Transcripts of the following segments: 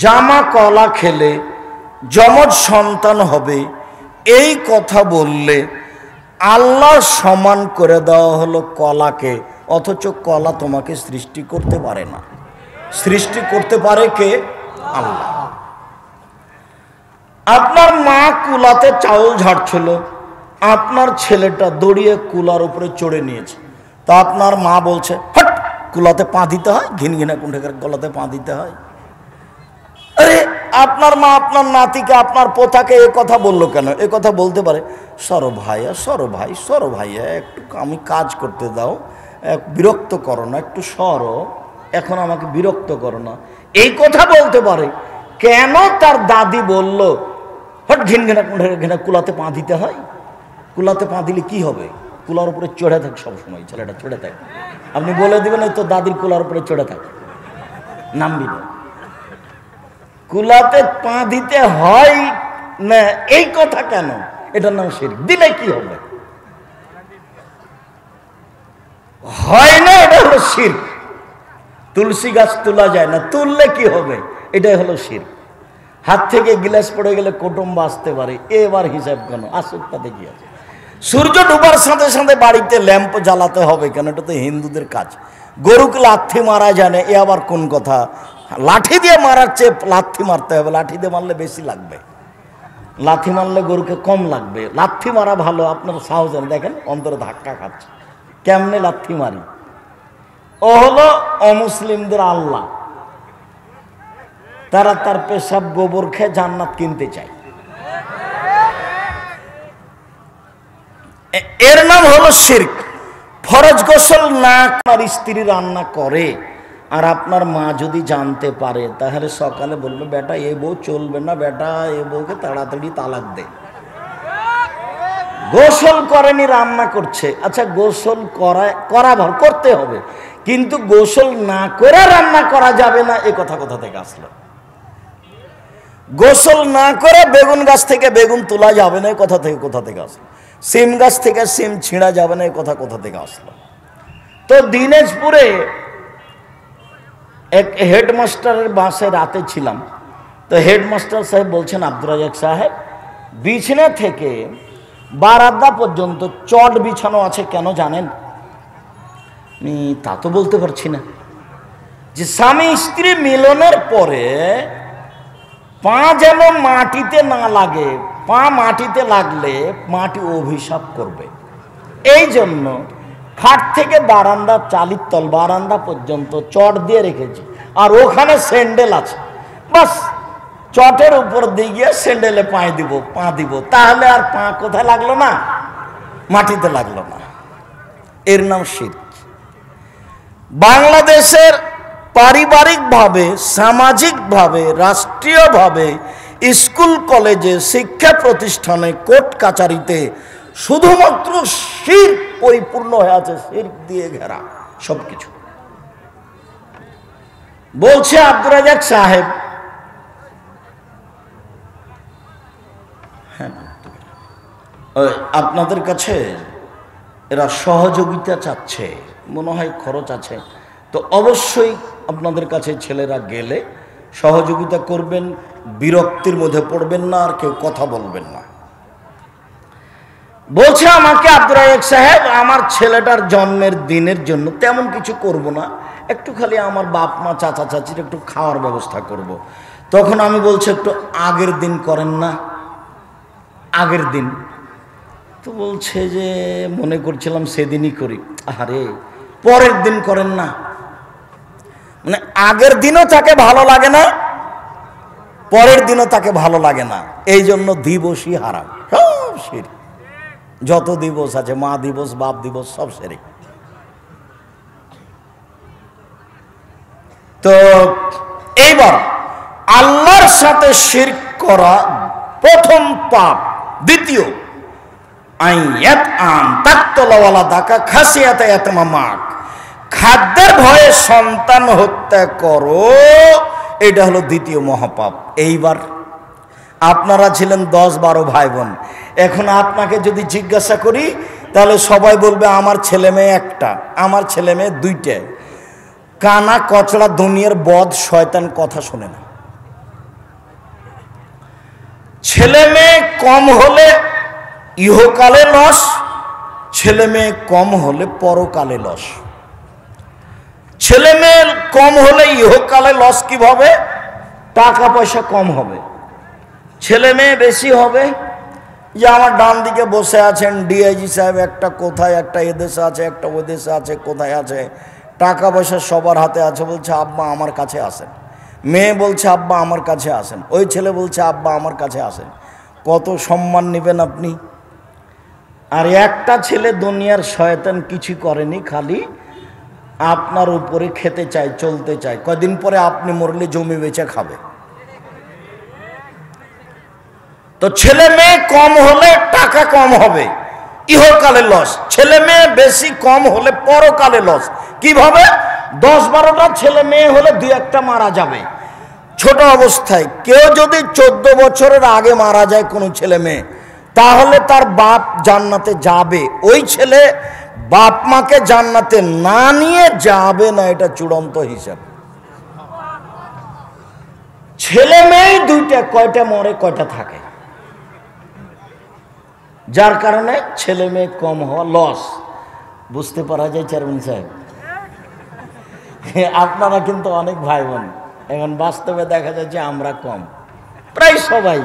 জামা কলা খেলে যমজ সন্তান হবে, এই কথা বললে আল্লাহ সমান করে দেওয়া হলো কলাকে, অথচ কলা তোমাকে সৃষ্টি করতে পারে না। সৃষ্টি করতে পারে কে? আল্লাহ। আপনার মা কুলাতে চাউল ঝাড়ছিল, আপনার ছেলেটা দড়িয়ে কুলার উপরে চড়ে নিয়েছে, তা আপনার মা বলছে হট, কুলাতে পা দিতে হয়, ঘিন ঘিনা কুণ্ঠের গলাতে পা দিতে হয়। আরে আপনার মা আপনার নাতিকে, আপনার পোতাকে এ কথা বললো কেন? এ কথা বলতে পারে সরো ভাইয়া একটু আমি কাজ করতে দাও, বিরক্ত করো না, একটু সরো, এখন আমাকে বিরক্ত করো না, এই কথা বলতে পারে। কেন তার দাদি বলল হট ঘিন ঘিনা কুণ্ঠের ঘিনা কুলাতে পা দিতে হয়? কুলাতে পা দিলে কি হবে? কুলার উপরে চড়ে থাকে সবসময়, ছেলেটা চড়ে থাকে। আপনি বলে দিবেন তো দাদির কুলার উপরে চড়ে থাকে, নামবি না। কুলাতে পা দিতে হয় না এই কথা কেন? এটার নাম শিরক। দিলে কি হবে? হয় না, এটা হলো শিরক। তুলসী গাছ তোলা যায় না, তুললে কি হবে? এটাই হলো শিরক। হাত থেকে গ্লাস পড়ে গেলে কুটুম্ব আসতে পারে, এবার হিসাব কেন? আসুক, তাতে কি আছে? সূর্য ডুবার সাথে সাথে বাড়িতে ল্যাম্প জ্বালাতে হবে কেন? এটা তো হিন্দুদের কাজ। গরুকে লাথি মারা জানে, এ আবার কোন কথা? লাঠি দিয়ে মারার চেয়ে লাথি মারতে হবে, লাঠি দিয়ে মারলে বেশি লাগবে, লাথি মারলে গরুকে কম লাগবে। লাথি মারা ভালো, আপনার সাহস দেখেন অন্তরে ধাক্কা খাচ্ছে। কেমনে লাথি মারি? ও হলো অমুসলিমদের আল্লাহ, তারা তার পেশাব গোবর খেয়ে জান্নাত কিনতে চায়। এর নাম হলো শিরক। ফরজ গোসল না করার স্ত্রী রান্না করে, আর আপনার মা যদি জানতে পারে তাহলে সকালে বলবে বেটা এ বউ চলবে না, বেটা এ বউকে তাড়াতাড়ি তালাক দে। গোসল করেনি, রান্না করছে। আচ্ছা, গোসল করতে হবে, কিন্তু গোসল না করে রান্না করা যাবে না, এ কথা কোথা থেকে আসলো? গোসল না করে বেগুন গাছ থেকে বেগুন তোলা যাবে না, কোথা থেকে আসলো? সিম গাছ থেকে সিম ছিঁড়া যাবে না, এই কথা কোথা থেকে আসলো? তো দিনাজপুরে এক হেডমাস্টারের বাসায় রাতে ছিলাম, তো হেডমাস্টার সাহেব বলছেন আব্দুর রাজাক সাহেব, বিছানা থেকে বারান্দা পর্যন্ত চট বিছানো আছে, কেন জানেন? তা তো বলতে পারছি না। যে স্বামী স্ত্রী মিলনের পরে পা যেন মাটিতে না লাগে, পা মাটিতে লাগলে মাটি অভিশাপ করবে, এই জন্য খাট থেকে বারান্দা, চালির তল বারান্দা পর্যন্ত চট দিয়ে রেখেছি, আর ওখানে স্যান্ডেল আছে। বাস চটের উপর দিয়ে গিয়ে স্যান্ডেলে পা দিব, তাহলে আর পা কোথায় লাগলো না? মাটিতে লাগলো না। এর নাম শিরক। বাংলাদেশের পারিবারিকভাবে, সামাজিকভাবে, রাষ্ট্রীয়ভাবে, স্কুল কলেজে, শিক্ষা প্রতিষ্ঠানে, কোর্ট কাচারিতে শুধুমাত্র শিরক পরিপূর্ণ হয়ে আছে, শিরক দিয়ে ঘেরা সবকিছু। বলছে আব্দুর রাজাক সাহেব, আপনাদের কাছে এরা সহযোগিতা চাচ্ছে, মনে হয় খরচ আছে, তো অবশ্যই আপনাদের কাছে ছেলেরা গেলে সহযোগিতা করবেন, বিরক্তির মধ্যে পড়বেন না, আর কেউ কথা বলবেন না। বলছে আমাকে আব্দুর রাজাক সাহেব, আমার ছেলেটার জন্মের দিনের জন্য তেমন কিছু করব না, একটু খালি আমার বাপ মা চাচা চাচির একটু খাওয়ার ব্যবস্থা করব। তখন আমি বলছি একটু আগের দিন করেন না? আগের দিন তো বলছে যে মনে করছিলাম সেদিনই করি। আরে পরের দিন করেন না? মানে আগের দিনও তাকে ভালো লাগে না, পরের দিনও তাকে ভালো লাগে না, এই জন্য দিবসই হারাম। সব শিরক, যত দিবস আছে, মা দিবস, বাপ দিবস, সব শিরক। তো এইবার আল্লাহর সাথে শিরক করা প্রথম পাপ। দ্বিতীয়, খাদ্যের ভয়ে সন্তান হত্যা করো, এটা হলো দ্বিতীয় মহাপাপ। এইবার আপনারা ছিলেন 10-12 ভাই বোন, এখন আপনাকে যদি জিজ্ঞাসা করি তাহলে সবাই বলবে আমার ছেলে মেয়ে একটা, আমার ছেলে মেয়ে 2টে। কানা কচড়া দুনিয়ার বদ শয়তান কথা শোনে না, ছেলে মেয়ে কম হলে ইহকালে লস, ছেলে মেয়ে কম হলে পরকালে লস। ছেলে মেয়ে কম হলে ইহকালে লস কিভাবে? টাকা পয়সা কম হবে। ছেলে মেয়ে বেশি হবে, যে আমার ডান দিকে বসে আছেন ডিআইজি সাহেব, একটা কোথায়, একটা এদেশে আছে, একটা ওই দেশে আছে, কোথায় আছে, টাকা পয়সা সবার হাতে আছে, বলছে আব্বা আমার কাছে আসেন। মেয়ে বলছে আব্বা আমার কাছে আসেন, ওই ছেলে বলছে আব্বা আমার কাছে আসেন। কত সম্মান নেবেন আপনি? আর একটা ছেলে দুনিয়ার শয়তান কিছু করেনি, খালি আপনার উপরে খেতে চায়, চলতে চায়। কদিন পরে আপনি মরলে জমি বেচে খাবে। তো ছেলে মেয়ে কম হলে টাকা কম হবে, ইহকালে লস। ছেলে মেয়ে বেশি কম হলে পরকালে লস। কিভাবে? 10-12টা ছেলে মেয়ে হলে 2-1টা মারা যাবে ছোট অবস্থায়। কেউ যদি 14 বছরের আগে মারা যায় কোনো ছেলে মেয়ে, তাহলে তার বাপ জান্নাতে যাবে। ওই ছেলে বাপ মাকে জান্নাতে না নিয়ে যাবে না, এটা চূড়ান্ত হিসাব। ছেলে মেয়ে দুইটা, কয়টা মরে কয়টা থাকে, যার কারণে ছেলে মেয়ে কম হওয়া লস। বুঝতে পারা যায় চেয়ারম্যান সাহেব? আপনারা কিন্তু অনেক ভাই বোন, এখন বাস্তবে দেখা যাচ্ছে আমরা কম, প্রায় সবাই।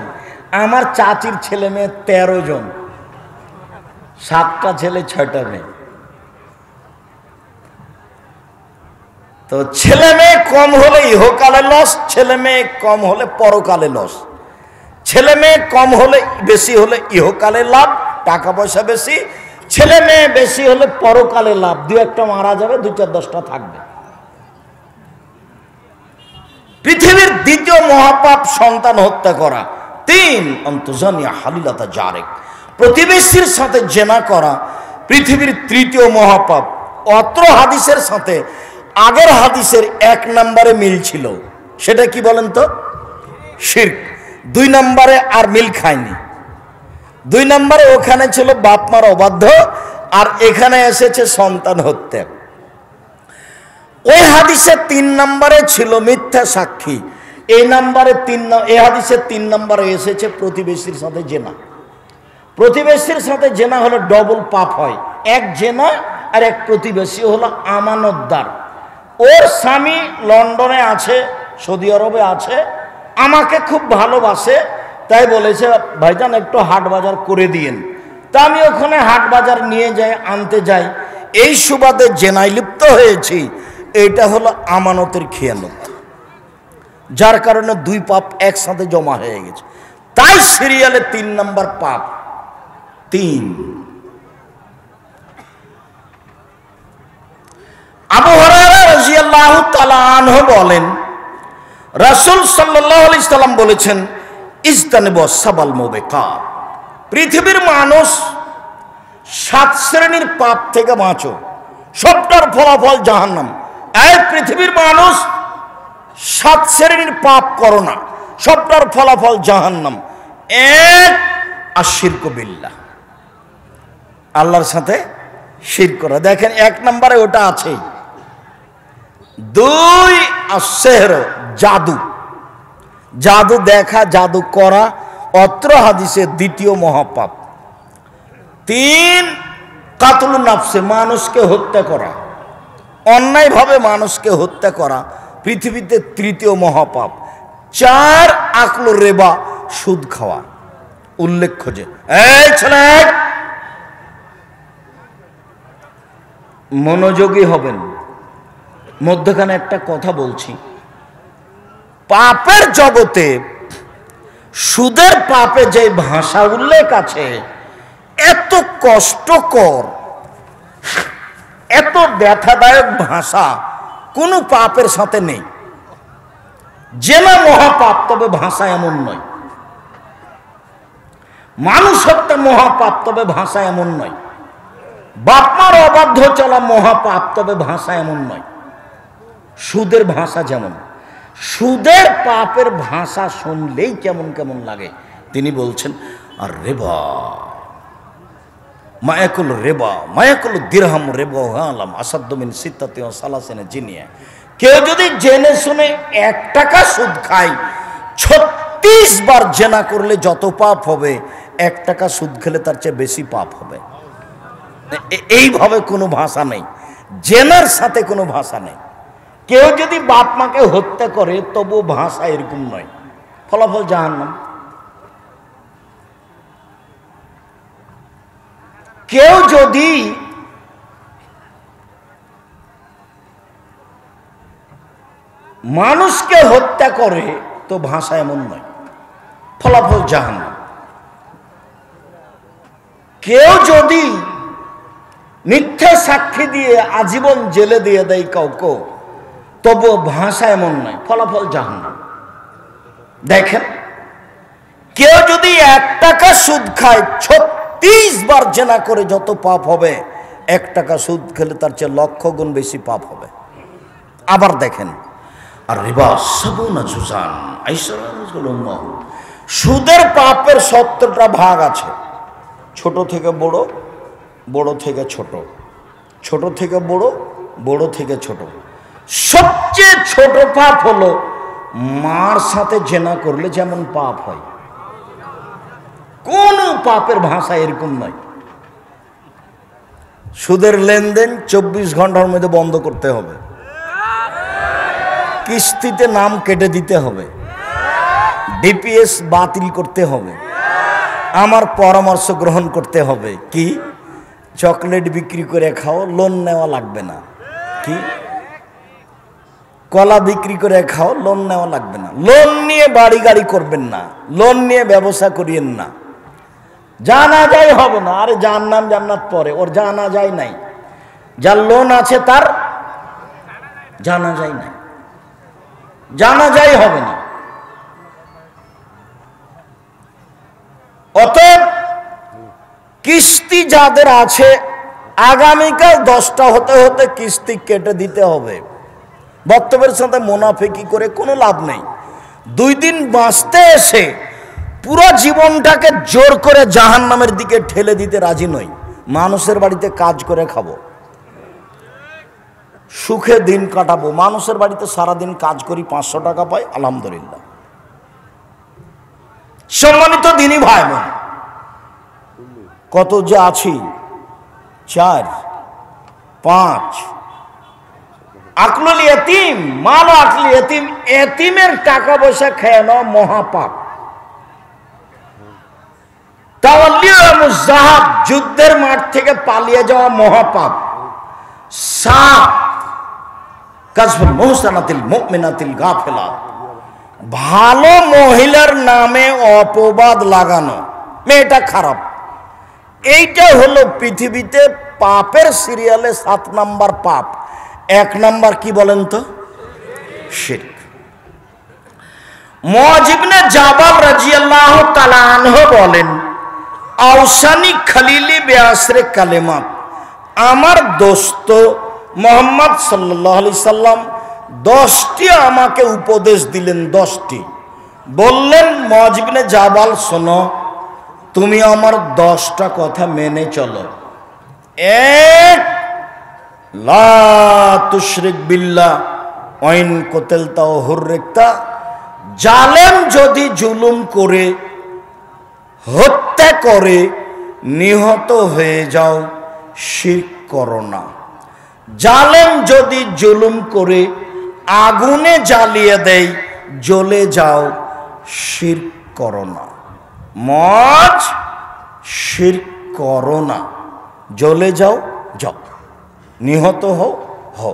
আমার চাচির ছেলে মেয়ে 13 জন, 7টা ছেলে 6টা মেয়ে। তো ছেলে মেয়ে কম হলে ইহকালে লস, ছেলে মেয়ে কম হলে পরকালে লস। ছেলে মেয়ে কম হলে বেশি হলে ইহকালে লাভ, টাকা পয়সা বেশি। ছেলে মেয়ে বেশি হলে পরকালে লাভ, 2-1টা মারা যাবে, 2-4-10টা থাকবে। পৃথিবীর দ্বিতীয় মহাপাপ সন্তান হত্যা করা। 3 অন্তজানিয়া হালিলাতা জারেক, প্রতিবেশীর সাথে জেনা করা পৃথিবীর তৃতীয় মহাপাপ। অত্র হাদিসের সাথে আগের হাদিসের 1 নম্বরে মিল ছিল, সেটা কি বলেন তো? শিরক। 2 নম্বরে আর মিল খায়নি। 2 নম্বরে ওখানে ছিল বাপ মার অবাধ্য, আর এখানে এসেছে সন্তান হত্যা। ওই হাদিসে 3 নম্বরে ছিল মিথ্যা সাক্ষী। এই হাদিসে 3 নম্বরে এসেছে প্রতিবেশীর সাথে জেনা। প্রতিবেশীর সাথে জেনা হলো ডবল পাপ হয়। এক জেনা আর এক প্রতিবেশী হলো আমানতদার। ওর স্বামী লন্ডনে আছে, সৌদি আরবে আছে, আমাকে খুব ভালোবাসে, তাই বলেছে ভাইজান একটু হাট বাজার করে দিয়েন। তা আমি ওখানে হাট বাজার নিয়ে যাই, আনতে যাই, এই সুবাদে জেনায় লিপ্ত হয়েছি। এটা হলো আমানতের খেয়ানত, যার কারণে 2 পাপ একসাথে জমা হয়ে গেছে। তাই সিরিয়ালে 3 নম্বর পাপ। 3 আবু হুরায়রা রাদিয়াল্লাহু তাআলা আনহু বলেন, রাসূল সাল্লাল্লাহু আলাইহি সাল্লাম বলেছেন, ইজতানিবু সাবাল মুবিকাত, পৃথিবীর মানুষ 7 শ্রেণীর পাপ থেকে বাঁচো, সবটার ফলাফল জাহান্নাম। এই পৃথিবীর মানুষ 7 শ্রেণীর পাপ করো না, সবটার ফলাফল জাহান্নাম। 1 আশিরকু বিল্লাহ, আল্লাহর সাথে শিরক করা। দেখেন 1 নম্বরে ওটা আছে। 2 আসেহর, জাদু, জাদু দেখা, জাদু করা, অত্র হাদিসে 2য় মহাপাপ। 3 কাতলুন নাফসে, মানুষকে হত্যা করা, অন্যায়ভাবে মানুষকে হত্যা করা পৃথিবীতে 3য় মহাপাপ। 4 আকলুর রিবা, সুদ খাওয়া। উল্লেখ্য যে এই ছেলে মনোযোগী হবেন, মধ্যখানে একটা কথা বলছি। পাপের জগতে সুদের পাপে যে ভাষা উল্লেখ আছে, এত কষ্টকর, এত ব্যথাদায়ক ভাষা কোনো পাপের সাথে নেই। জেনা মহাপাপ, তবে ভাষা এমন নয়। মানুষ হত্যা মহাপাপ, তবে ভাষা এমন নয়। বাপমার অবাধ্য চলা মহাপাপ, তবে ভাষা এমন নয়। সুদের ভাষা যেমন, সুদের পাপের ভাষা শুনলেই কেমন কেমন লাগে। তিনি বলছেন, আর রেবা মায়াকুল রেবা মায়াকুল দিরহাম রেবা আলাম আসাদ্দমিন সিত্তাতি ওয়া সালাসিনা জিনিয়া। কেউ যদি জেনে শুনে 1 টাকা সুদ খায়, 36 বার জেনা করলে যত পাপ হবে 1 টাকা সুদ খেলে তার চেয়ে বেশি পাপ হবে। এইভাবে কোনো ভাষা নেই, জেনার সাথে কোনো ভাষা নেই। কেউ যদি বাপ মাকে হত্যা করে তবু ভাষা এরকম নয়, ফলাফল জাহান্নাম। কেউ যদি মানুষকে হত্যা করে তো ভাষা এমন নয়, ফলাফল জাহান্নাম। কেউ যদি মিথ্যা সাক্ষী দিয়ে আজীবন জেলে দিয়ে দেয় কাউকে তবু ভাষা এমন নয়, ফলাফল জাহান্নাম। দেখেন, কেউ যদি 1 টাকা সুদ খায় 36 বার জেনা করে যত পাপ হবে 1 টাকা সুদ খেলে তার চেয়ে লক্ষ গুণ বেশি পাপ হবে। আবার দেখেন, আর রিবা সাবুনা জুজান, সুদের পাপের 70টা ভাগ আছে, ছোট থেকে বড়, বড় থেকে ছোট, ছোট থেকে বড়, বড় থেকে ছোট। সবচেয়ে ছোট পাপ হলো মার সাথে জেনা করলে যেমন পাপ হয়, কোন পাপের ভাষা এরকম নয়। সুদের লেনদেন 24 ঘন্টার মধ্যে বন্ধ করতে হবে, কিস্তিতে নাম কেটে দিতে হবে, ডিপিএস বাতিল করতে হবে, আমার পরামর্শ গ্রহণ করতে হবে। কি? চকলেট বিক্রি করে খাও, লোন নেওয়া লাগবে না। কি? কলা বিক্রি করে খাও, লোন নেওয়া লাগবে না। লোন নিয়ে বাড়ি গাড়ি করবেন না, লোন নিয়ে ব্যবসা করিয়েন না। জানা যায় হবে না, আরে জান্নাম জান্নাত পরে, ওর জানা যায় নাই। যার লোন আছে তার জানা যায় নাই, জানা যায় হবে না। অতএব কিস্তি যাদের আছে আগামীকাল 10টা হতে হতে কিস্তি কেটে দিতে হবে। বক্তব্যের সাথে মুনাফিকি করে কোনো লাভ নেই। 2 দিন বাঁচতে এসে পুরো জীবনটাকে জোর করে জাহান্নামের দিকে ঠেলে দিতে রাজি নই। মানুষের বাড়িতে কাজ করে খাবো, সুখে দিন কাটাবো। মানুষের বাড়িতে সারাদিন কাজ করি, 500 টাকা পাই, আলহামদুলিল্লাহ। সম্মানিত দিনী ভাই বোন, কত যে আছি, 4 5 আকলুল ইয়তিম, মাল আকলি ইয়তিম, এতিমের টাকা পয়সা খেয়ে নেওয়া মহাপাপ। তাওয়াল্লিউল যুদ্ধের মাঠ থেকে পালিয়ে যাওয়া মহাপাপ। 7 কাযফুল মুহসানাতিল মুমিনাতিল গাফিলাত, ভালো মহিলার নামে অপবাদ লাগানো, মেয়েটা খারাপ। এইটা হলো পৃথিবীতে পাপের সিরিয়ালে 7 নাম্বার পাপ। 1 নাম্বার কি বলেন তো? শিরক। মুআয ইবনে জাবাল রাদিয়াল্লাহু তাআলা আনহু বলেন, আওসানি খলিলি বিআসরে কালেমাত, আমার দোস্ত মুহাম্মদ সাল্লাল্লাহু আলাইহি সাল্লাম 10টি আমাকে উপদেশ দিলেন। 10টি বললেন, মুআয ইবনে জাবাল শোনো, তুমি আমার 10টা কথা মেনে চলো। 1, লা তুশরিক বিল্লাহ ওয়াইন কতালতা ওয়া হুররিকতা, জালেম যদি জুলুম করে, হত্যা করে, নিহত হয়ে যাও, শিরক করো না। জালেম যদি জুলুম করে আগুনে জ্বালিয়ে দেয়, জ্বলে যাও, শিরক করো না। মুআয, শিরক করো না, জ্বলে যাও, যাও, নিহত হও,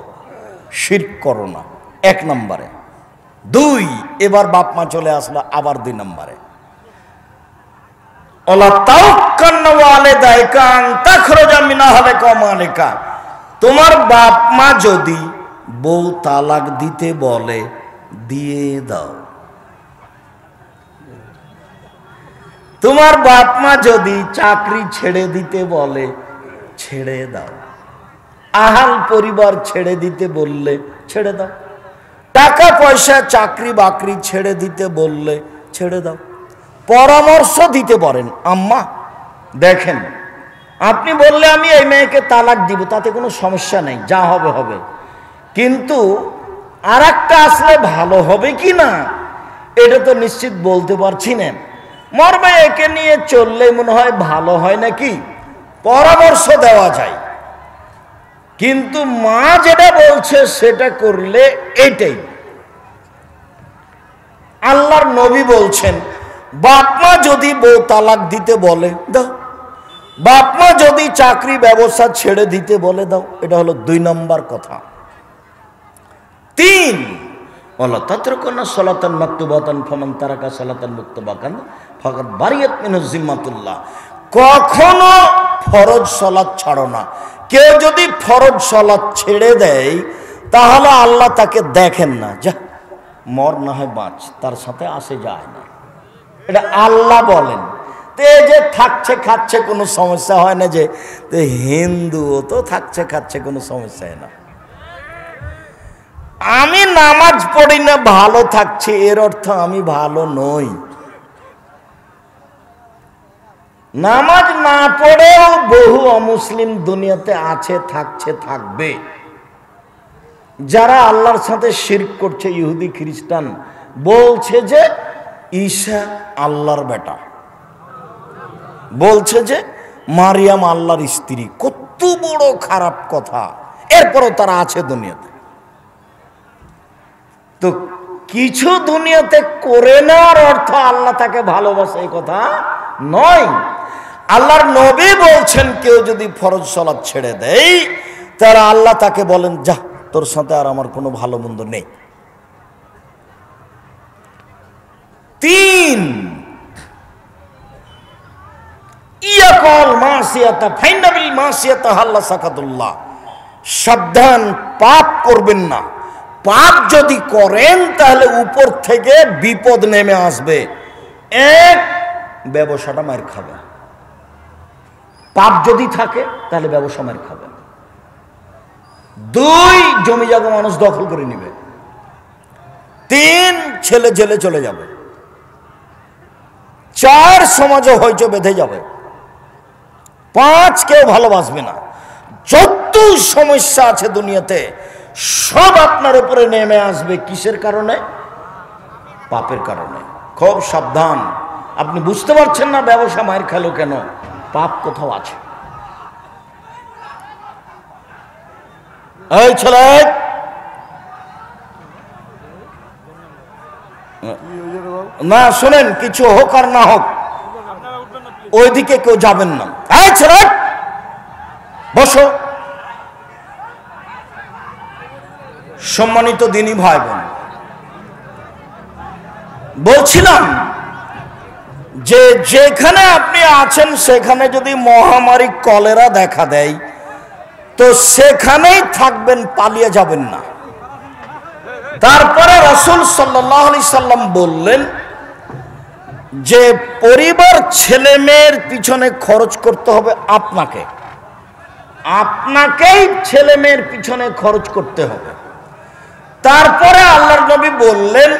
শিরক করো না। 1 নম্বরে। 2, এবার বাপ মা চলে আসলো আবার 2 নম্বরে। ওলা তাওয়াক্কালনা ওয়ালিদাইকা আন তাখরুজা মিন আহলিকা ওয়া মালিকা, তোমার বাপ মা যদি বউ তালাক দিতে বলে, দিয়ে দাও। তোমার বাপ মা যদি চাকরি ছেড়ে দিতে বলে, ছেড়ে দাও। আহাল পরিবার ছেড়ে দিতে বললে ছেড়ে দাও। টাকা পয়সা চাকরি বাকরি ছেড়ে দিতে বললে ছেড়ে দাও। পরামর্শ দিতে পারেন, আম্মা দেখেন, আপনি বললে আমি এই মেয়েকে তালাক দিব, তাতে কোনো সমস্যা নেই, যা হবে হবে, কিন্তু আরেকটা আসলে ভালো হবে কি না, এটা তো নিশ্চিত বলতে পারছি না। মর্মে একে নিয়ে চললে মনে হয় ভালো হয় নাকি, পরামর্শ দেওয়া যায়। কিন্তু মা যেটা বলছে সেটা করলে এটাই। আল্লাহর নবী বলছেন, বাপ মা যদি বউ তালাক দিতে বলে দাও, বাপ মা যদি চাকরি ব্যবসা ছেড়ে দিতে বলে দাও। এটা হলো 2 নম্বর কথা। 3, ওয়ালা তাতরুকুনা সালাতান মাকতুবাতান ফামান তারাকা সালাতান মাকতুবাতান ফাকাদ বারিয়াত মিনাজ জিম্মাতুল্লাহ। কখনো ফরজ সালাত ছাড়ো না। কেউ যদি ফরজ সালাত ছেড়ে দেয় তাহলে আল্লাহ তাকে দেখেন না, যা মর না হয় বাঁচ, তার সাথে আসে যায় না। এটা আল্লাহ বলেন। তো এই যে থাকছে খাচ্ছে কোনো সমস্যা হয় না, যে হিন্দুও তো থাকছে খাচ্ছে কোনো সমস্যা হয় না। আমি নামাজ পড়ি না ভালো থাকছি, এর অর্থ আমি ভালো নই। নামাজ না পড়েও বহু অমুসলিম দুনিয়াতে আছে, থাকছে, থাকবে। যারা আল্লাহর সাথে শিরক করছে, ইহুদি খ্রিস্টান, বলছে যে ঈসা আল্লাহর বেটা, বলছে যে মারিয়াম আল্লাহর স্ত্রী। কত বড় খারাপ কথা। এরপরও তারা আছে দুনিয়াতে। তো কিছু দুনিয়াতে করে নেওয়ার অর্থ আল্লাহ তাকে ভালোবাসে, এই কথা নয়। আল্লাহর নবী বলছেন, কেউ যদি ফরজ সালাত ছেড়ে দেয় তারা আল্লাহ তাকে বলেন, যা তোর সাথে আর আমার কোনো ভালো মন্দ নেই। 3, ইয়াকুল মাসিয়াতা ফাইন্না বিল মাসিয়াতা হাল্লা সাকাতুল্লাহ। সাবধান, পাপ করবেন না। পাপ যদি করেন তাহলে উপর থেকে বিপদ নেমে আসবে। 1, ব্যবসাটা মার খাবে। পাপ যদি থাকে তাহলে ব্যবসা মার খাবে। 2, জমি জায়গা মানুষ দখল করে নিবে। 3, ছেলে জেলে চলে যাবে। 4, সমাজে হইচই বেঁধে যাবে। 5, কেউ ভালোবাসবে না। যত সমস্যা আছে দুনিয়াতে সব আপনার উপরে নেমে আসবে। কিসের কারণে? পাপের কারণে। খুব সাবধান। আপনি বুঝতে পারছেন না ব্যবসা মায়ের খেলো কেন? পাপ কোথাও আছে। এই ছেলে, না শোনেন, কিছু হোক আর না হোক ওইদিকে কেউ যাবেন না। এই ছেলে বসো। সম্মানিত দিনী ভাই বোন, বলছিলাম যে যেখানে আপনি আছেন সেখানে যদি মহামারী কলেরা দেখা দেয় তো সেখানেই থাকবেন, পালিয়ে যাবেন না। তারপরে রাসূল সাল্লাল্লাহু আলাইহি সাল্লাম বললেন যে পরিবার ছেলে মেয়ের পিছনে খরচ করতে হবে আপনাকে, আপনাকেই ছেলে মেয়ের পিছনে খরচ করতে হবে। তারপরে আল্লাহর নবী বললেন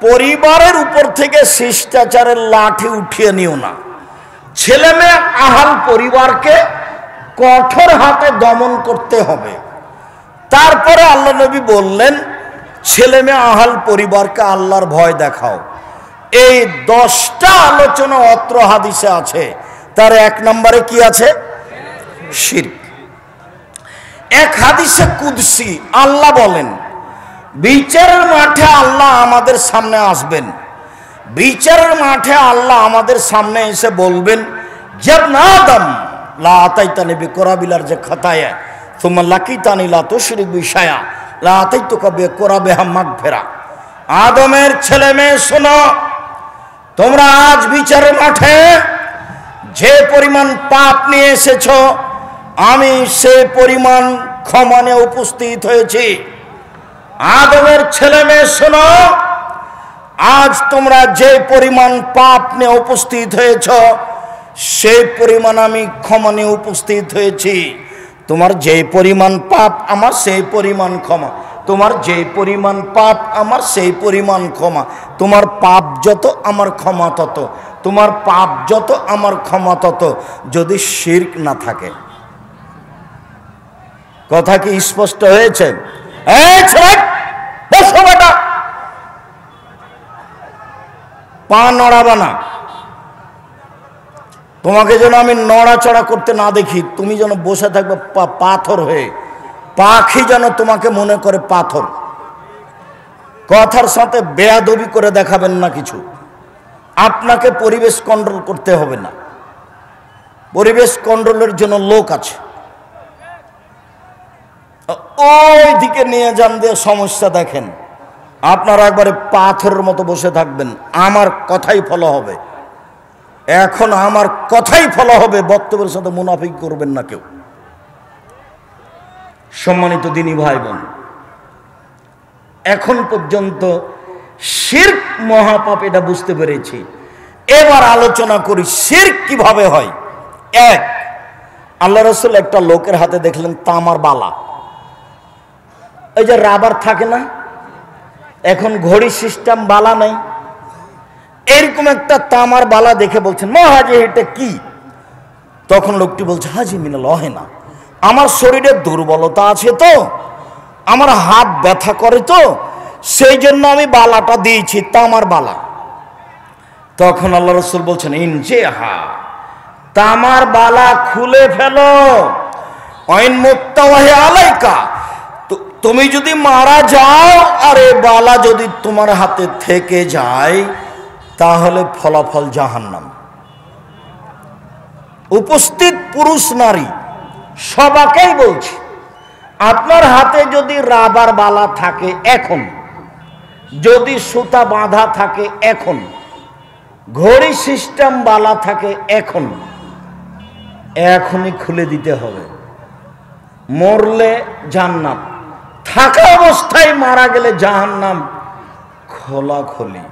পরিবারের উপর থেকে শিষ্টাচারের লাঠি উঠিয়ে নিও না। ছেলে মেয়ে আহাল পরিবারকে কঠোর হাতে দমন করতে হবে। তারপরে আল্লাহ নবী বললেন ছেলে মেয়ে আহাল পরিবারকে আল্লাহর ভয় দেখাও। এই 10টা আলোচনা অত্র হাদিসে আছে। তার 1 নম্বরে কি আছে? শিরক। এক হাদিসে কুদসি আল্লাহ বলেন বিচারের মাঠে আল্লাহ আমাদের সামনে আসবেন। বিচারের মাঠে আল্লাহ আমাদের সামনে এসে বলবেন জাবনা আদম লা আতাইতানি বিকরাবিলার যে খাতায়া সুম্মা লাকিতানি লা তুশরিক বিশায়া লা আতাইতুকা বিকরাবিহা মাগফিরা। আদমের ছেলে মেয়ে শোনো, তোমরা আজ বিচারের মাঠে যে পরিমাণ পাপ নিয়ে এসেছো আমি সে পরিমাণ ক্ষমা নিয়ে উপস্থিত হয়েছি। আদমের ছেলে মেয়ে শোনো, আজ তোমরা যে পরিমাণ পাপ নিয়ে উপস্থিত হয়েছ সেই পরিমাণ আমি ক্ষমা নিয়ে উপস্থিত হয়েছি। তোমার যে পরিমাণ পাপ আমার সেই পরিমাণ ক্ষমা, তোমার যে পরিমাণ পাপ আমার সেই পরিমাণ ক্ষমা। তোমার পাপ যত আমার ক্ষমা তত, তোমার পাপ যত আমার ক্ষমা তত, যদি শিরক না থাকে। কথা কি স্পষ্ট হয়েছে? পা নড়াবা না। তোমাকে যেন আমি নড়াচড়া করতে না দেখি, তুমি যেন বসে থাকবে পাথর হয়ে, পাখি যেন তোমাকে মনে করে পাথর। কথার সাথে বেয়াদবি করে দেখাবেন না কিছু। আপনাকে পরিবেশ কন্ট্রোল করতে হবে না, পরিবেশ কন্ট্রোলের জন্য লোক আছে। ওই দিকে নিয়ে যান দিয়ে সমস্যা দেখেন, আপনারা একবারে পাথরের মতো বসে থাকবেন, আমার কথাই ফলো হবে। এখন আমার কথাই ফলো হবে, বক্তব্যের সাথে মুনাফিক করবেন না কেউ। সম্মানিত দিনী ভাই বোন, এখন পর্যন্ত শিরক মহাপাপ এটা বুঝতে পেরেছি। এবার আলোচনা করি শিরক কিভাবে হয়। এক, আল্লাহ রাসূল একটা লোকের হাতে দেখলেন তামার বালা, এই যে রাবার থাকে না, এখন ঘড়ি সিস্টেম বালা নাই, এরকম একটা তামার বালা দেখে বলছেন, মহাজি এটা কি? তখন লোকটি বলছে, হাজি মিনাল না, আমার শরীরে দুর্বলতা আছে তো, আমার হাত ব্যথা করে তো, সেই জন্য আমি বালাটা দিয়েছি, তামার বালা। তখন আল্লাহ রাসূল বলছেন, ইনজেহা, তামার বালা খুলে ফেলো, আইন মুক্তাওয়াহে আলাইকা, তুমি যদি মারা যাও আর এই বালা যদি তোমার হাতে থেকে যায় তাহলে ফলাফল জাহান্নাম। উপস্থিত পুরুষ নারী সবাইকেই বলছি, আপনার হাতে যদি রাবার বালা থাকে এখন, যদি সুতা বাঁধা থাকে এখন, ঘড়ি সিস্টেম বালা থাকে এখন, এখনই খুলে দিতে হবে। মরলে জান্নাত, থাকা অবস্থায় মারা গেলে জাহান্নাম। খোলাখুলি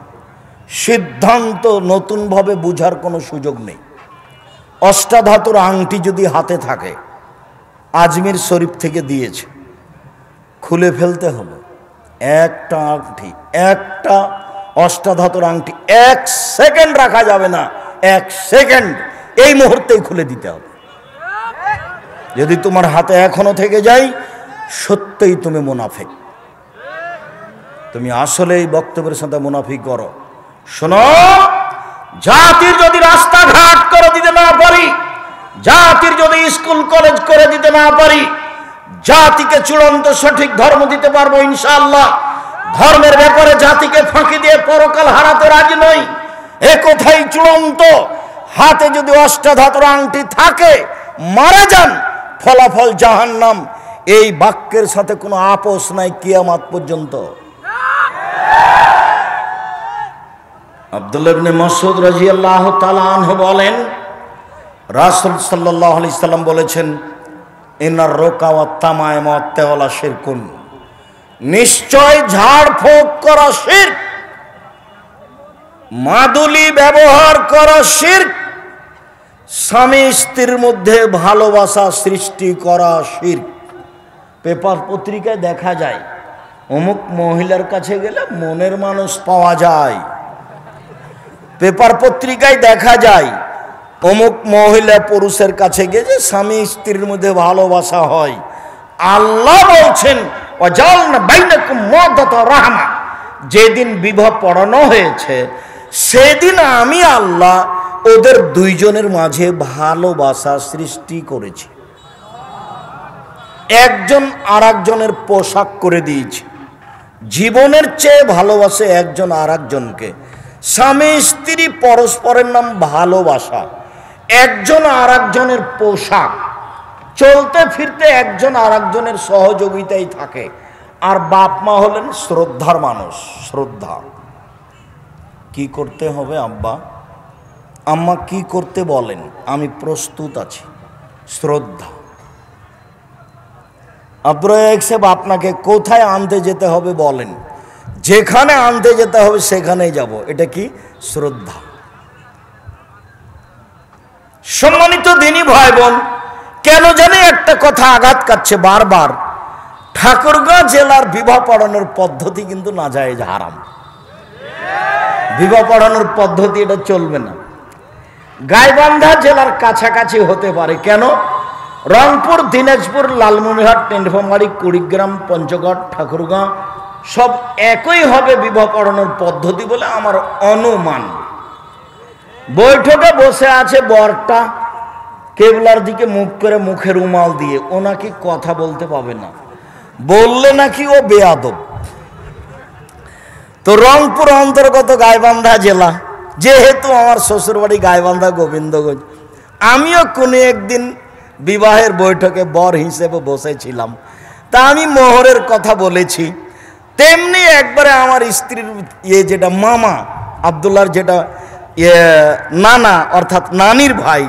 সিদ্ধান্ত, নতুনভাবে বুঝার কোনো সুযোগ নেই। অষ্টাধাতুর আংটি যদি হাতে থাকে, আজমির শরীফ থেকে দিয়েছে, খুলে ফেলতে হবে। একটা আংটি, একটা অষ্টাধাতুর আংটি 1 সেকেন্ড রাখা যাবে না, 1 সেকেন্ড, এই মুহূর্তেই খুলে দিতে হবে। যদি তোমার হাতে এখনো থেকে যায়, সত্যই তুমি মুনাফিক, তুমি আসলেই বক্তব্যের সাথে মুনাফিক করো। শোনো, জাতির যদি রাস্তাঘাট করে দিতে না পারি, জাতির যদি স্কুল কলেজ করে দিতে না পারি, জাতিকে চূড়ান্ত সঠিক ধর্ম দিতে পারবো ইনশাআল্লাহ। ধর্মের ব্যাপারে জাতিকে ফাঁকি দিয়ে পরকাল হারাতে রাজি নই, এ কথাই চূড়ান্ত। হাতে যদি অষ্টাধাতুর আংটি থাকে, মারা যান, ফলাফল জাহান্নাম। এই বাক্যের সাথে কোনো আপোষ নাই কিয়ামত পর্যন্ত। আব্দুল্লাহ ইবনে মাসউদ রাদিয়াল্লাহু তাআলা আনহু বলেন, রাসূল সাল্লাল্লাহু আলাইহি সাল্লাম বলেছেন, ইন্নার রুকা ওয়াত তামাইম ওয়াত তাওয়ালা শিরকুন, নিশ্চয় ঝাড়ফুঁক করা শিরক, মাদুলি ব্যবহার করা শিরক, স্বামী স্ত্রীর মধ্যে ভালোবাসা সৃষ্টি করা শিরক। পেপার পত্রিকায় দেখা যায়, অমুক মহিলার কাছে গেলে মনের মানুষ পাওয়া যায়। পেপার পত্রিকায় দেখা যায়, অমুক মহিলা পুরুষের কাছে গেলে স্বামী স্ত্রীর মধ্যে ভালোবাসা হয়। আল্লাহ বলছেন, ওয়াজালনা বাইনাকুম মাওয়াদাতা ওয়া রাহমা, যেদিন বিবাহ পড়ানো হয়েছে সেদিন আমি আল্লাহ ওদের দুইজনের মাঝে ভালোবাসা সৃষ্টি করেছি। একজন আর একজনের পোশাক করে দিয়েছি, জীবনের চেয়ে ভালোবাসে একজন আর একজনকে। স্বামী স্ত্রী পরস্পরের নাম ভালোবাসা, একজন আর একজনের পোশাক, চলতে ফিরতে একজন আর একজনের সহযোগিতাই থাকে। আর বাপ মা হলেন শ্রদ্ধার মানুষ, শ্রদ্ধা। কি করতে হবে আব্বা আম্মা, কি করতে বলেন, আমি প্রস্তুত আছি। শ্রদ্ধা। আব্দুর সাহেব, আপনাকে কোথায় আনতে যেতে হবে বলেন, যেখানে আনতে যেতে হবে সেখানেই যাব। এটা কি? শ্রদ্ধা। সম্মানিত দিনী ভাই বোন, কেন জানি একটা কথা আঘাত কাটছে বারবার। ঠাকুরগাঁও জেলার বিবাহ পড়ানোর পদ্ধতি কিন্তু নাজায়েজ, হারাম। বিবাহ পড়ানোর পদ্ধতি এটা চলবে না। গাইবান্ধা জেলার কাছাকাছি হতে পারে। কেন? রংপুর, দিনাজপুর, লালমনিরহাট, নীলফামারী, কুড়িগ্রাম, পঞ্চগড়, ঠাকুরগাঁও সব একই হবে বিবাহ পড়ানোর পদ্ধতি বলে আমার অনুমান। বৈঠকে বসে আছে বরটা, কেবলার দিকে মুখ করে মুখে রুমাল দিয়ে, ও নাকি কথা বলতে পাবে না, বললে নাকি ও বেয়াদব। তো রংপুর অন্তর্গত গাইবান্ধা জেলা, যেহেতু আমার শ্বশুরবাড়ি গাইবান্ধা গোবিন্দগঞ্জ, আমিও কোনো একদিন বিবাহের বৈঠকে বর হিসেবে বসেছিলাম। তা আমি মোহরের কথা বলেছি, তেমনি একবারে আমার স্ত্রীর যেটা মামা আব্দুল্লাহর যেটা নানা অর্থাৎ নানির ভাই,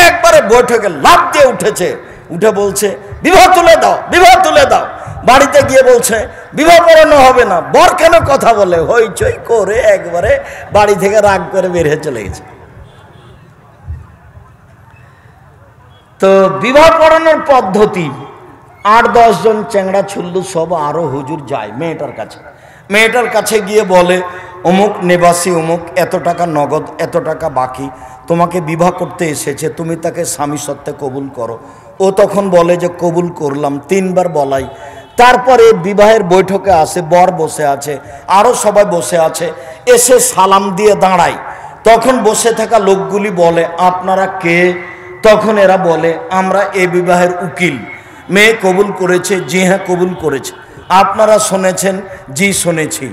একবারে বৈঠকে লাফ দিয়ে উঠেছে, উঠে বলছে বিবাহ তুলে দাও, বিবাহ তুলে দাও। বাড়িতে গিয়ে বলছে বিবাহ পড়ানো হবে না, বর কেন কথা বলে, হইচই করে একবারে বাড়ি থেকে রাগ করে বের হয়ে চলে গেছে। তো বিবাহ পড়ানোর পদ্ধতি, 8-10 জন চ্যাংড়া ছুল্লু সব আরো হুজুর যায় মেয়েটার কাছে। মেয়েটার কাছে গিয়ে বলে অমুক নিবাসী অমুক, এত টাকা নগদ, এত টাকা বাকি, তোমাকে বিবাহ করতে এসেছে, তুমি তাকে স্বামী সত্ত্বে কবুল করো। ও তখন বলে যে কবুল করলাম, 3 বার বলাই। তারপরে বিবাহের বৈঠকে আসে, বর বসে আছে, আরও সবাই বসে আছে, এসে সালাম দিয়ে দাঁড়ায়। তখন বসে থাকা লোকগুলি বলে আপনারা কে? তখন এরা বলে আমরা এ বিবাহের উকিল। মেয়ে কবুল করেছে? জি হ্যাঁ কবুল করেছে। আপনারা শুনেছেন? জি শুনেছি।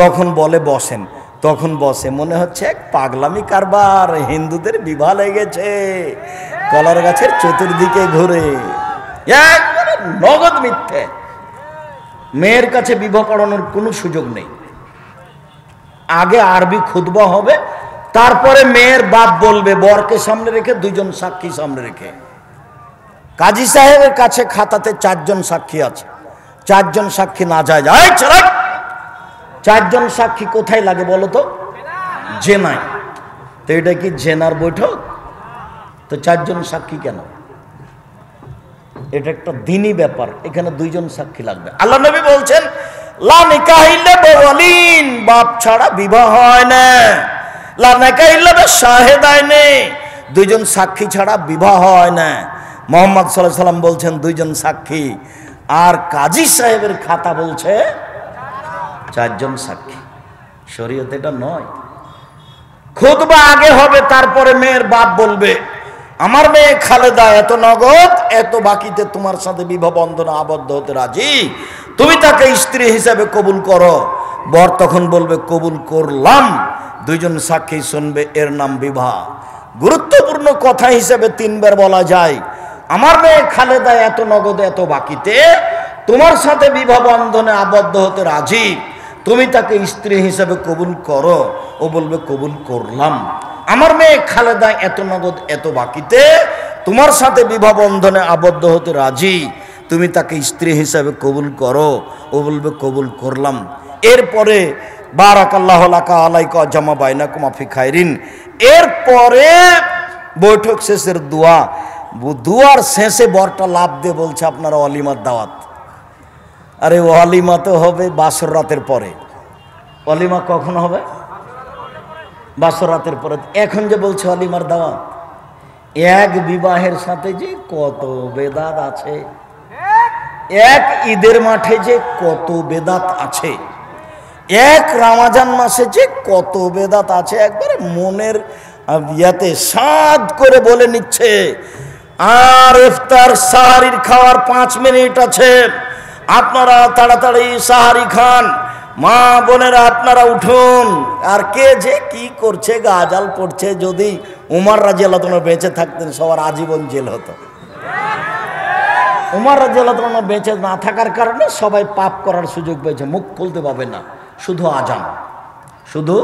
তখন বলে বসেন। তখন বসে, মনে হচ্ছে এক পাগলামি কারবার, হিন্দুদের বিবাহ লেগেছে, কলার গাছের চতুর্দিকে ঘুরে, একবারে নগদ মিথ্যে। মেয়ের কাছে বিবাহ পড়ানোর কোনো সুযোগ নেই। আগে আরবি খুতবা হবে, তারপরে মেয়ের বাপ বলবে, বরকে সামনে রেখে 2 জন সাক্ষী সামনে রেখে। কাজী সাহেবের কাছে খাতাতে 4 জন সাক্ষী আছে, 4 জন সাক্ষী না যায়। 4 জন সাক্ষী কোথায় লাগে বলো তো? জেনায়। তো এটা কি জেনার বৈঠক? তো 4 জন সাক্ষী কেন? এটা একটা দ্বীনি ব্যাপার, এখানে 2 জন সাক্ষী লাগবে। আল্লাহ নবী বলছেন লা নিকাহ ইল্লা বিওয়ালিন, বাপ ছাড়া বিবাহ হয় না। লা নিকাহ ইল্লা বিশাহিদাইনি, 2 জন সাক্ষী ছাড়া বিবাহ হয় না। মুহাম্মদ সাল্লাল্লাহু আলাইহি সাল্লাম বলছেন 2 জন সাক্ষী, আর কাজী সাহেবের খাতা বলছে 4 জন সাক্ষী। শরীয়তে এটা নয়। খুতবা আগে হবে, তারপরে মেয়ের বাপ বলবে আমার মেয়ে খালেদা এত নগদ এত বাকিতে তোমার সাথে বিবাহ বন্ধনে আবদ্ধ হতে রাজি, তুমি তাকে স্ত্রী হিসাবে কবুল করো। বর তখন বলবে কবুল করলাম। 2 জন সাক্ষী শুনবে, এর নাম বিবাহ। গুরুত্বপূর্ণ কথা হিসেবে 3 বার বলা যায় আমার মেয়ে খালেদা এত নগদ এত বাকিতে তোমার সাথে বিবাহ বন্ধনে আবদ্ধ হতে রাজি, তুমি তাকে স্ত্রী হিসাবে কবুল করো। ও বলবে কবুল করলাম। আমার মেয়ে খালেদা এত নগদ এত বাকিতে তোমার সাথে বিবাহ বন্ধনে আবদ্ধ হতে রাজি, তুমি তাকে স্ত্রী হিসাবে কবুল করো। ও বলবে কবুল করলাম। এরপরে বারাকাল্লাহু লাকা আলাইকা জামা বাইনাকুমা ফি খাইরিন। এরপরে বৈঠক শেষের দোয়া। দুয়ার শেষে বরটা লাভ দিয়ে বলছে আপনারা অলিমার দাওয়াত। আরে অলিমা তো হবে বাসর রাতের পরে। অলিমা কখন হবে? বাসর রাতের পরে। এখন যে বলছে অলিমার দাওয়াত, এক বিবাহের সাথে যে কত বেদাত আছে, এক ঈদের মাঠে যে কত বেদাত আছে, এক রমজান মাসে যে কত বেদাত আছে, একবারে মনের ইয়াতে সাদ করে বলে নিচ্ছে। আর ইফতার সাহারির খাওয়ার 5 মিনিট আছে, আপনারা তাড়াতাড়ি সাহারি খান, মা বোনেরা আপনারা উঠুন। আর কে যে কি করছে, গাজাল পড়ছে। যদি উমর রাদিয়াল্লাহু আনহু বেঁচে থাকতেন সবার আজীবন জেল হতো। উমর রাদিয়াল্লাহু আনহু বেঁচে না থাকার কারণে সবাই পাপ করার সুযোগ পেয়েছে, মুখ খুলতে পাবে না, শুধু আজান, শুধু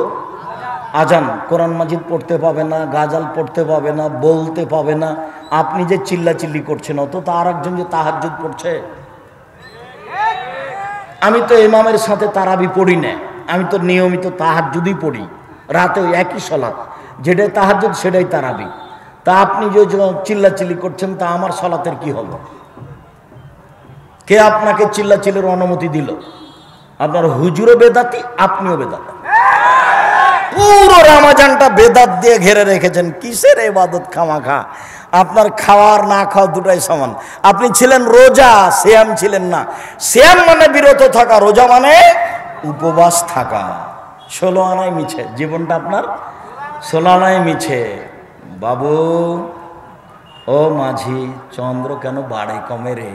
আজান। কোরআন মাজিদ পড়তে পাবে না, গাজাল পড়তে পাবে না, বলতে পাবে না। আপনি যে চিল্লাচিল্লি করছেন, অত তো আর একজন যে তাহাজ্জুদ পড়ছে। আমি তো ইমামের সাথে তারাবি পড়ি না, আমি তো নিয়মিত তাহাজ্জুদই পড়ি, রাতে ওই একই সালাত, যেটাই তাহাজ্জুদ সেটাই তারাবি। তা আপনি যে চিল্লাচিল্লি করছেন, তা আমার সালাতের কি হবে? কে আপনাকে চিল্লাচিল্লির অনুমতি দিল? আপনার হুজুরও বেদাতি, আপনিও বেদাতি। পুরো রমজানটা বেদাত দিয়ে ঘেরে রেখেছেন। কিসের ইবাদত খামাখা? আপনার খাওয়ার না খাওয়া দুটাই সমান। আপনি ছিলেন রোজা, সিয়াম ছিলেন না। সিয়াম মানে বিরত থাকা, রোজা মানে উপবাস থাকা। 16 আনায় মিছে জীবনটা আপনার সোলানায় মিছে। বাবু ও মাঝি, চন্দ্র কেন বাড়ে কমে রে?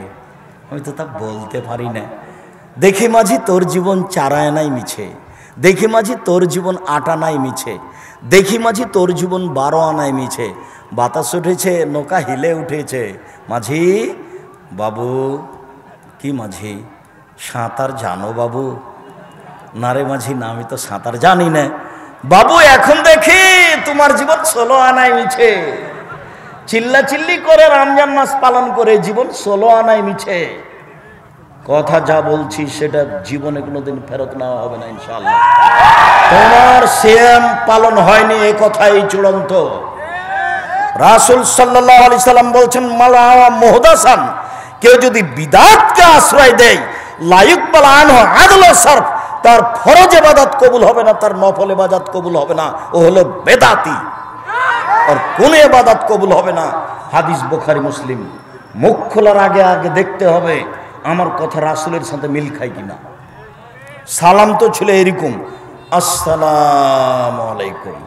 আমি তো তা বলতে পারি না। দেখি মাঝি তোর জীবন চারায় নাই মিছে, দেখি মাঝি তোর জীবন আটা নাই মিছে, দেখি মাঝি তোর জীবন 12 আনায় মিছে। বাতাস উঠেছে, নৌকা হিলে উঠেছে। মাঝি বাবু, কি মাঝি সাঁতার জানো বাবু? না রে মাঝি, না আমি তো সাঁতার জানি না। বাবু এখন দেখি তোমার জীবন 16 আনায় মিছে। চিল্লা চিল্লি করে রমজান মাস পালন করে জীবন 16 আনায় মিছে। কথা যা বলছি সেটা জীবনে কোনোদিন ফেরত নেওয়া হবে না ইনশাআল্লাহ। তোমার সিয়াম পালন হয়নি এ কথাই চূড়ান্ত। রাসূল সাল্লাল্লাহু আলাইহি সাল্লাম বলছেন, মালা মুহদাসান, কেউ যদি বিদআতকে আশ্রয় দেয়, লা ইকবাল আনহু আদল সারফ, তার ফরজ ইবাদত কবুল হবে না, তার নফল ইবাদত কবুল হবে না। ও হলো বেদাতি, আর কোন ইবাদত কবুল হবে না। হাদিস বুখারী মুসলিম। মুখ খোলার আগে আগে দেখতে হবে আমার কথা রাসূলের সাথে মিল খায় কিনা। সালাম তো ছিল এরকম, আসসালামু আলাইকুম।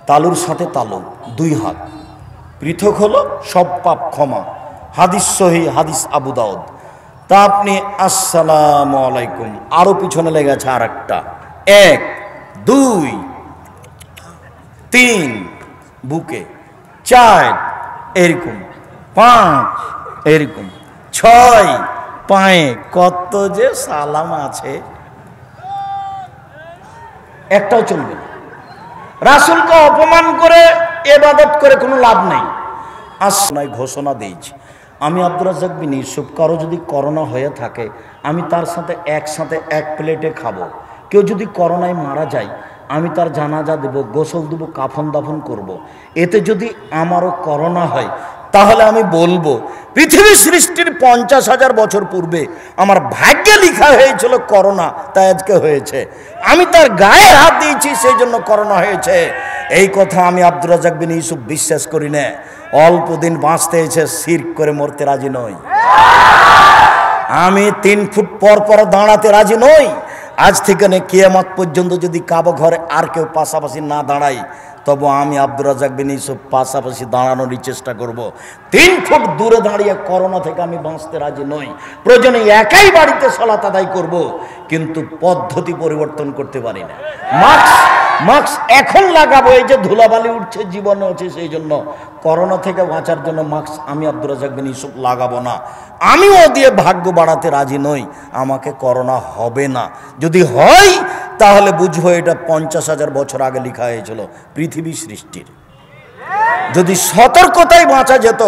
তালুর সাথে তালু, 2 হাত পৃথক হলো, সব পাপ ক্ষমা। হাদিস সহিহ, হাদিস আবু দাউদ। তা আপনি আসসালামু আলাইকুম, আরো পিছনে লেগেছে আর একটা, 1 2 3 বুকে, 4 এরকম, 5 এরকম, 6 পায়ে। কত যে সালাম আছে, একটাও চলবে না। রাসূলকে অপমান করে ইবাদত করে কোনো লাভ নেই। আসনাই ঘোষণা দিয়েছি, আমি আব্দুর রাজ্জাক বিন ইউসুফ, কারো যদি করোনা হয়ে থাকে আমি তার সাথে একসাথে 1 প্লেটে খাবো। কেউ যদি করোনায় মারা যায় আমি তার জানাজা দেব, গোসল দেব, কাফন দাফন করব। এতে যদি আমারও করোনা হয় তাহলে আমি বলবো পৃথিবী সৃষ্টির 50,000 বছর পূর্বে আমার ভাগ্যে লেখা হয়েছিল করোনা, তাই আজকে হয়েছে। আমি তার গায়ে হাত দিয়েছি, সেই জন্য করোনা হয়েছে। এই কথা আমি আব্দুর রাজ্জাক বিন ইউসুফ বিশ্বাস করি না। অল্প দিন বাঁচতে এসে শিরক করে মরতে রাজি নই। আমি 3 ফুট পর পর দাঁড়াতে রাজি নই। আজ থেকে কিয়ামত পর্যন্ত যদি কাবা ঘরে আর কেউ পাশাপাশি না দাঁড়ায়, তবে আমি আব্দুর রাজ্জাক বিন ইউসুফ পাশাপাশি দাঁড়ানোরই চেষ্টা করব। 3 ফুট দূরে দাঁড়িয়ে করোনা থেকে আমি বাঁচতে রাজি নই। প্রয়োজনে একাই বাড়িতে সালাত আদায় করব, কিন্তু পদ্ধতি পরিবর্তন করতে পারি না। মাস্ক এখন লাগাবো, এই যে ধুলাবালি উঠছে জীবনে আছে, সেই জন্য করোনা থেকে বাঁচার জন্য মাস্ক আমি আব্দুর রাজ্জাক বিন ইউসুফ লাগাবো না। আমিও দিয়ে ভাগ্য বাড়াতে রাজি নই। আমাকে করোনা হবে না, যদি হয় তাহলে বুঝবো এটা 50,000 বছর আগে লেখা হয়েছিল পৃথিবী সৃষ্টির। যদি সতর্কতায় বাঁচা যেত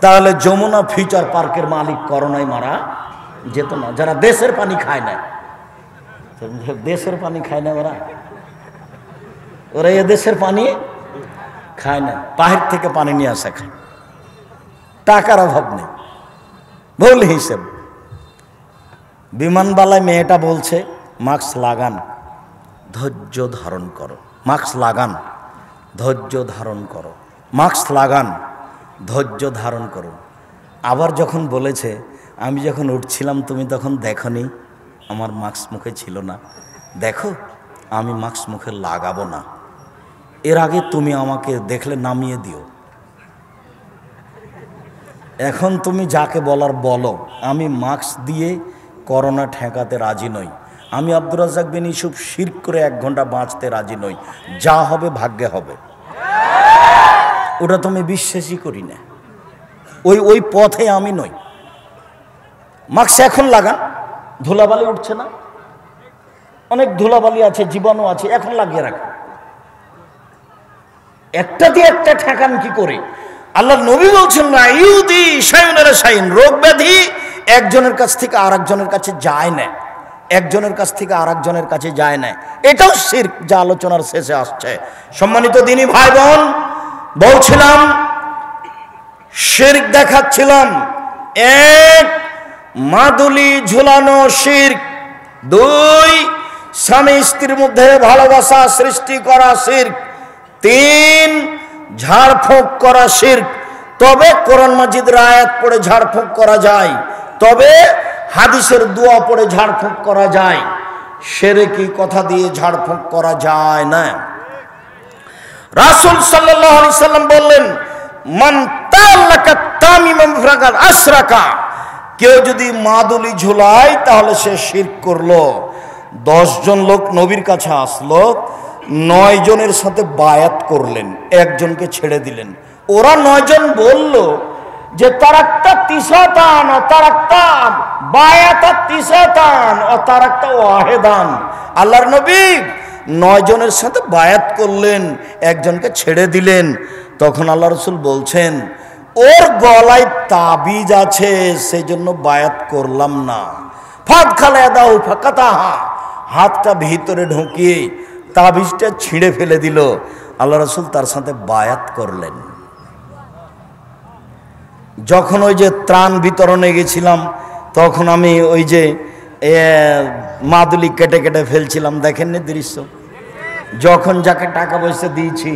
তাহলে যমুনা ফিউচার পার্কের মালিক করোনায় মারা যেত না। যারা দেশের পানি খায় না, দেশের পানি খায় না, ওরা এদেশের পানি খায় না, বাহির থেকে পানি নিয়ে আসা খায়। টাকার অভাব নেই, ভুল হিসেব। বিমানবালায় মেয়েটা বলছে মাস্ক লাগান, ধৈর্য ধারণ করো। মাস্ক লাগান, ধৈর্য ধারণ করো। মাস্ক লাগান, ধৈর্য ধারণ করো। আবার যখন বলেছে, আমি যখন উঠছিলাম তুমি তখন দেখনি, আমার মাস্ক মুখে ছিল না, দেখো আমি মাস্ক মুখে লাগাবো না, এর আগে তুমি আমাকে দেখলে নামিয়ে দিও। এখন তুমি যাকে বলার বলো, আমি মাস্ক দিয়ে করোনা ঠেকাতে রাজি নই। আমি আব্দুর রাজ্জাক বিন ইউসুফ শিরক করে 1 ঘন্টা বাঁচতে রাজি নই। যা হবে ভাগ্যে হবে, ওটা তো আমি বিশ্বাসই করি না। ওই পথে আমি নই। মাস্ক এখন লাগান, ধুলাবালি উঠছে না, অনেক ধুলাবালি আছে, জীবাণু আছে, এখন লাগিয়ে রাখেন। একটা দিয়ে একটা ঠেকান কি করে? আল্লাহ নবী বলছেন না, ইউদি শাইউনের শাইন, রোগ ব্যাধি একজনের কাছ থেকে আরেকজনের কাছে যায় না, একজনের কাছ থেকে আরেকজনের কাছে যায় না। এটাও শিরক, যা আলোচনার শেষে আসছে। সম্মানিত দিনী ভাই বোন, বলছিলাম শিরক দেখাচ্ছিলাম। 1 মাদুলি ঝুলানো শিরক, 2 স্বামী স্ত্রীর মধ্যে ভালোবাসা সৃষ্টি করা শিরক, 3 ঝাড়ফুঁক করা শিরক। তবে কোরআন মাজিদের আয়াত পড়ে ঝাড়ফুঁক করা যায়, তবে হাদিসের দোয়া পড়ে ঝাড়ফুঁক করা যায়। শিরকি কথা দিয়ে ঝাড়ফুঁক করা যায় না। রাসূল সাল্লাল্লাহু আলাইহি সাল্লাম বললেন, মান তাআল্লাকা তামিমান ফাকাদ আশরাকা, কেউ যদি মাদুলি ঝুলায় তাহলে সে শিরক করলো। 10 জন লোক নবীর কাছে আসলো, 9 জনের সাথে বায়াত করলেন, একজনকে ছেড়ে দিলেন। ওরা 9 জন বলল যে তারাক্তা তিসাতান ও তারাক্তা বায়াতা তিসাতান ও তারাক্তা ওয়াহিদান। আল্লাহর নবী 9 জনের সাথে বায়াত করলেন, একজনকে ছেড়ে দিলেন। তখন আল্লাহ রাসূল বলছেন, ওর গলায় তাবিজ আছে, সেজন্য বায়াত করলাম না। ফাদ খালা দাও ফাকাতাহা, হাতটা ভিতরে ঢুকিয়ে তাবিজটা ছিঁড়ে ফেলে দিল। আল্লাহ রাসূল তার সাথে বায়াত করলেন। যখন ওই যে ত্রাণ বিতরণে গেছিলাম, তখন আমি ওই যে মাদুলি কেটে কেটে ফেলছিলাম, দেখেননি দৃশ্য? যখন যাকে টাকা পয়সা দিয়েছি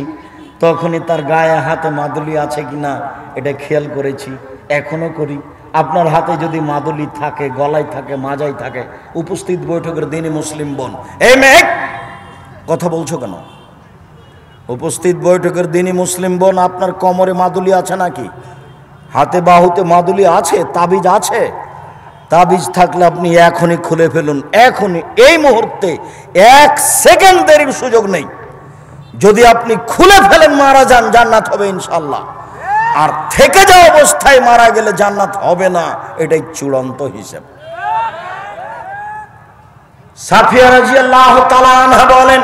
তখনই তার গায়ে হাতে মাদুলি আছে কিনা এটা খেয়াল করেছি, এখনো করি। আপনার হাতে যদি মাদুলি থাকে, গলায় থাকে, মাজায় থাকে, উপস্থিত বৈঠকের দিনই মুসলিম বোন, এই মেয়ে কথা বলছো কেন? উপস্থিত বৈঠকের দিনই মুসলিম বোন, আপনার কোমরে মাদুলি আছে নাকি? হাতে বাহুতে মাদুলি আছে? তাবিজ আছে? তাবিজ থাকলে আপনি এখনই খুলে ফেলুন, এখনই, এই মুহূর্তে, 1 সেকেন্ড দেরির সুযোগ নেই। যদি আপনি খুলে ফেলেন, মারা যান, জান্নাত হবে ইনশাআল্লাহ। আর থেকে যাওয়া অবস্থায় মারা গেলে জান্নাত হবে না, এটাই চূড়ান্ত হিসাব। সাফিয়া রাদিয়াল্লাহু তাআলা আনহা বলেন,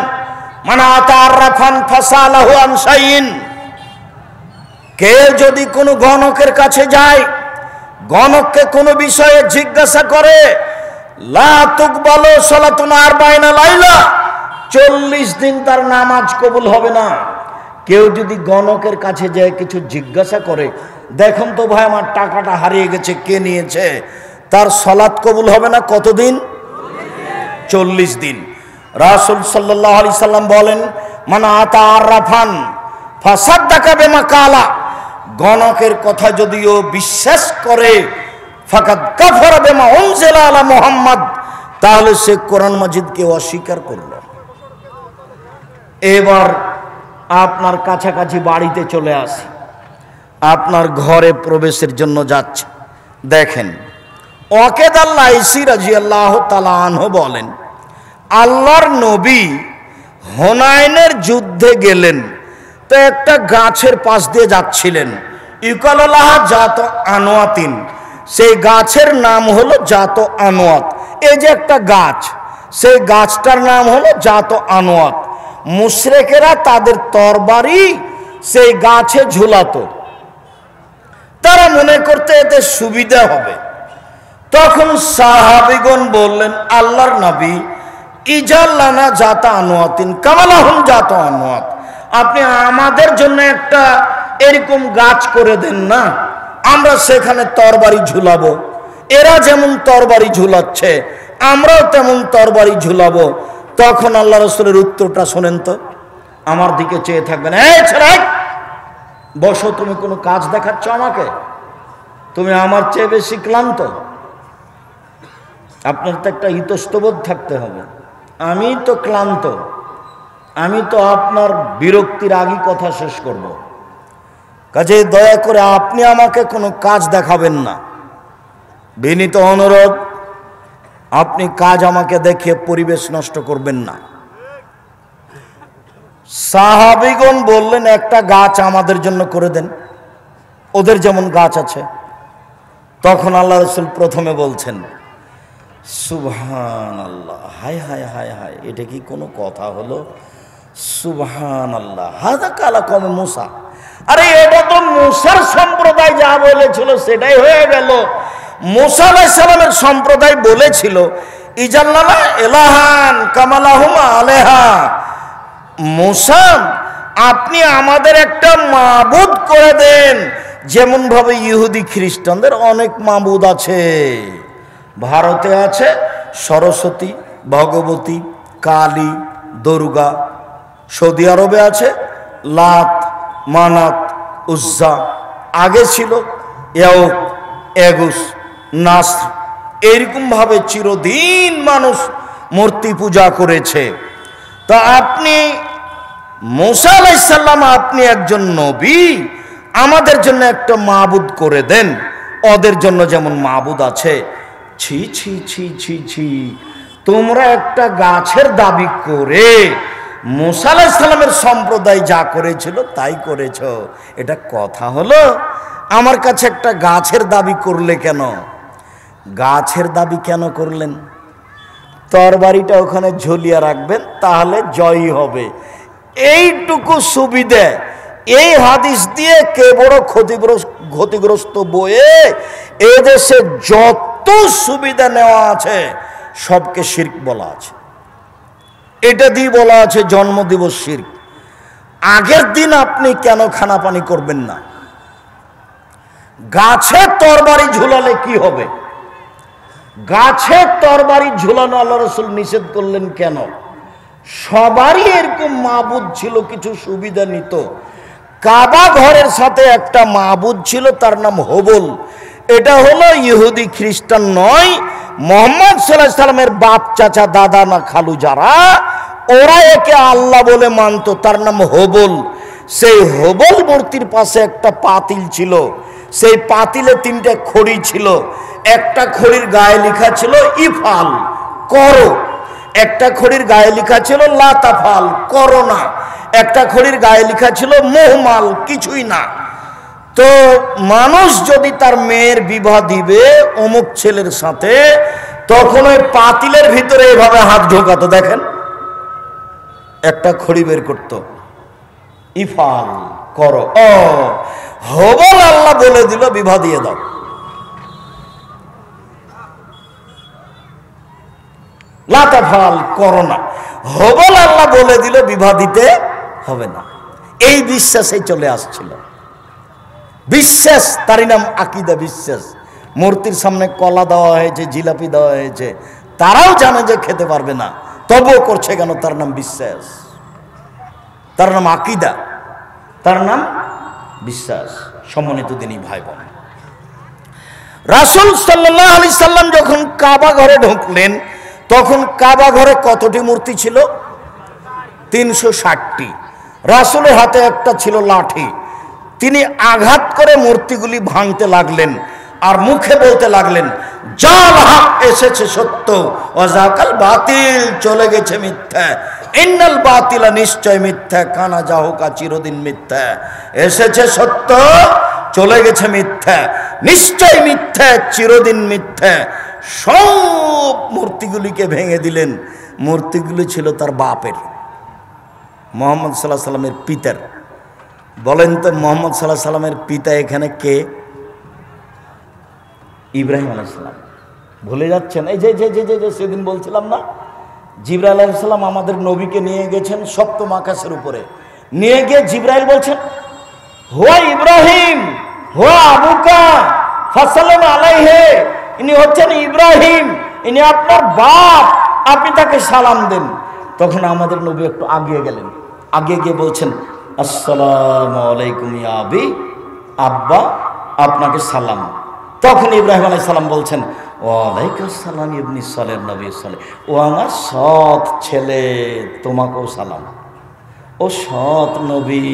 মান আতারাফান ফাসালাহু আন শাইইন, কে যদি কোনো গণকের কাছে যায়, গণককে কোনো বিষয়ে জিজ্ঞাসা করে, লা তুকবালু সালাতুন 40 লাইলা, 40 দিন তার নামাজ কবুল হবে না। কেউ যদি গণকের কাছে যায় কিছু জিজ্ঞাসা করে, দেখুন তো ভাই আমার টাকাটা হারিয়ে গেছে, কে নিয়েছে, তার সালাত কবুল হবে না কতদিন? 40 দিন। রাসূল সাল্লাল্লাহু আলাইহি সাল্লাম বলেন, মান আতারাফান ফাসাদ্দাকা বিমা কালা, গণকের কথা যদিও বিশ্বাস করে, ফাকাদ কাফারা বিমা উনজিলা আলা মুহাম্মদ, তাহলে সে কোরআন মাজিদকে অস্বীকার করল। এবার আপনার কাছাকাছি বাড়িতে চলে আসি, আপনার ঘরে প্রবেশের জন্য যাচ্ছে, দেখেন ওয়াকেদ আল-লাইসি রাদিয়াল্লাহু তাআলা আনহু বলেন, আল্লাহর নবী হুনাইনের যুদ্ধে গেলেন, তো একটা গাছের পাশ দিয়ে যাচ্ছিলেন, ইউকালালাহ জাত আনোয়াতিন, সেই গাছের নাম হলো জাত আনোয়াত। এই যে একটা গাছ, সেই গাছটার নাম হলো জাত আনোয়াত। মুশরিকেরা তাদের তরবারি সেই গাছে ঝুলাতো, তারা মনে করতে এতে সুবিধা হবে। তখন সাহাবীগণ বললেন, আল্লাহর নবী, ইজাল্লানা জাত আনোয়াতিন কামালাহুম জাত আনোয়াত, আপনি আমাদের জন্য একটা এরকম গাছ করে দেন না, আমরা সেখানে তরবারি ঝুলাবো। এরা যেমন তরবারি ঝুলাচ্ছে, আমরাও তেমন তরবারি ঝুলাবো। তখন আল্লাহ রাসূলের উত্তরটা শোনেন তো, আমার দিকে চেয়ে থাকবেন, এই ছেলে বসো, তুমি কোনো কাজ দেখাচ্ছ আমাকে? তুমি আমার চেয়ে বেশি ক্লান্ত। আপনার তো একটা ইতস্তবোধ থাকতে হবে, আমি তো ক্লান্ত, আমি তো আপনার বিরক্তির আগেই কথা শেষ করব। কাজে দয়া করে আপনি আমাকে কোনো কাজ দেখাবেন না, বিনীত অনুরোধ, আপনি কাজ আমাকে দেখিয়ে পরিবেশ নষ্ট করবেন না। সাহাবীগণ বললেন, একটা গাছ আমাদের জন্য করে দেন, ওদের যেমন গাছ আছে। তখন আল্লাহ রাসূল প্রথমে বলছেন, সুবহানাল্লাহ, হায় হায় হায় হায়, এটা কি কোনো কথা হলো? সুবহানাল্লাহ, হাযা কালা কওমে মুসা, আরে এটা তো মুসার সম্প্রদায় যা বলেছিল সেটাই হয়ে গেল। মুসা আলাইহিস সালামের সম্প্রদায় বলেছিল, ইজাল্লানা ইলাহান কামালাহুমা আলাইহা, মুসা আপনি আমাদের একটা মাবুদ করে দেন, যেমন ভাবে ইহুদি খ্রিস্টানদের অনেক মাবুদ আছে। ভারতে আছে সরস্বতী, ভগবতী, কালী, দুর্গা। সৌদি আরবে আছে লাত, মানাত, উজ্জা। আগে ছিল ইয়াউক, এগুস, নাসর। এরকম ভাবে চিরদিন মানুষ মূর্তি পূজা করেছে। তা আপনি মুসা আলাইহিস সালাম আপনি একজন নবী, আমাদের জন্য একটা মাবুদ করে দেন, ওদের জন্য যেমন মাবুদ আছে। ছি ছি ছি ছি ছি, তোমরা একটা গাছের দাবি করে মুসা আলাইহিস সালামের সম্প্রদায় যা করেছিল তাই করেছ, এটা কথা হলো? আমার কাছে একটা গাছের দাবি করলে কেন? গাছের দাবি কেন করলেন? তরবারিটা ওখানে ঝুলিয়ে রাখবেন, তাহলে জয়ী হবে, এইটুকু সুবিধে। এই হাদিস দিয়ে কে বড় ক্ষতিগ্রস্ত বয়ে এদেশে যত সুবিধা নেওয়া আছে সবকে শিরক বলা আছে। এটা দিয়ে বলা আছে জন্মদিবস শিরক। আগের দিন আপনি কেন খানা পানি করবেন না? গাছে তরবারি ঝুলালে কি হবে? গাছে তরবারি ঝুলানো আল্লাহ রাসূল নিষেধ করলেন কেন? সবারই এরকম মাবুদ ছিল, কিছু সুবিধা নিত। কাবা ঘরের সাথে একটা মাবুদ ছিল, তার নাম হবল। এটা হলো ইহুদি খ্রিস্টান নয়, মুহাম্মদ সাল্লাল্লাহু আলাইহি সাল্লামের বাপ চাচা দাদা না খালু যারা, ওরা একে আল্লাহ বলে মানত, তার নাম হবল। সেই হবল মূর্তির পাশে একটা পাতিল ছিল, সেই পাতিলে 3টে খড়ি ছিল। একটা খড়ির গায়ে লেখা ছিল ইফাল, করো। একটা খড়ির গায়ে লেখা ছিল লা তাফাল, করো না। একটা খড়ির গায়ে লেখা ছিল মুহমাল, কিছুই না। তো মানুষ যদি তার মেয়ের বিবাহ দিবে অমুক ছেলের সাথে, তখন ওই পাতিলের ভিতরে এভাবে হাত ঢোকাতো, দেখেন, একটা খড়ি বের করতো, ইফাল, করো। ও হবল আল্লাহ বলে দিল বিবাহ দিয়ে দাও। লা তাফাল, করো না। হবল আল্লাহ বলে দিল বিবাহ দিতে হবে না। এই বিশ্বাসে চলে আসছিল। বিশ্বাস, তারই নাম আকীদা, বিশ্বাস। মূর্তির সামনে কলা দেওয়া হয়েছে, জিলাপি দেওয়া হয়েছে, তারাও জানে যে খেতে পারবে না, তবুও করছে কেন? তার নাম বিশ্বাস, তার নাম আকীদা, তার নাম বিশ্বাস। সম্মানিত দিনী ভাই বোন, রাসূল সাল্লাল্লাহু আলাইহি সাল্লাম যখন কাবা ঘরে ঢুকলেন, তখন কাবা ঘরে কতটি মূর্তি ছিল? 360টি। রাসূলের হাতে একটা ছিল লাঠি। তিনি আঘাত করে মূর্তিগুলি ভাঙতে লাগলেন, আর মুখে বলতে লাগলেন, জাল হক এসেছে সত্য, ওয়াজাকাল বাতিল চলে গেছে মিথ্যা। ইন্নাল বাতিলা, নিশ্চয় মিথ্যা, কানা জাহুকা, চিরদিন মিথ্যা। এসেছে সত্য, চলে গেছে মিথ্যা, নিশ্চয় মিথ্যা, চিরদিন মিথ্যা। সব মূর্তিগুলিকে ভেঙে দিলেন। মূর্তিগুলি ছিল তার বাপের, মুহাম্মদ সাল্লাল্লাহু আলাইহি সাল্লামের পিতার। বলেন তো, মুহাম্মদ সাল্লাল্লাহু আলাইহি সাল্লামের পিতা এখানে কে? ইব্রাহিম আলাইহিস সালাম। ভুলে যাচ্ছেন? এই যে যে যে যে সেদিন বলছিলাম না, জিবরাইল আলাইহিস সালাম আমাদের নবীকে নিয়ে গেছেন সপ্তম আকাশের উপরে। নিয়ে গিয়ে জিবরাইল বলছেন, হুয়া ইব্রাহিম, হুয়া আবুকা ফাসাল্লাম আলাইহি, ইনি হচ্ছেন ইব্রাহিম, ইনি আপনার বাপ, আপনি তাকে সালাম দেন। তখন আমাদের নবী একটু আগিয়ে গেলেন, আগে গিয়ে বলছেন, আসসালামু আলাইকুম ইয়া আবি, আব্বা আপনাকে সালাম। তখন ইব্রাহিম আলাইহিস সালাম বলছেন, ওয়ালাইকুম আসসালাম ইবনি সালেহ নবী সালেহ, ও আমার সৎ ছেলে, তোমাকেও সালাম। ও সৎ নবী,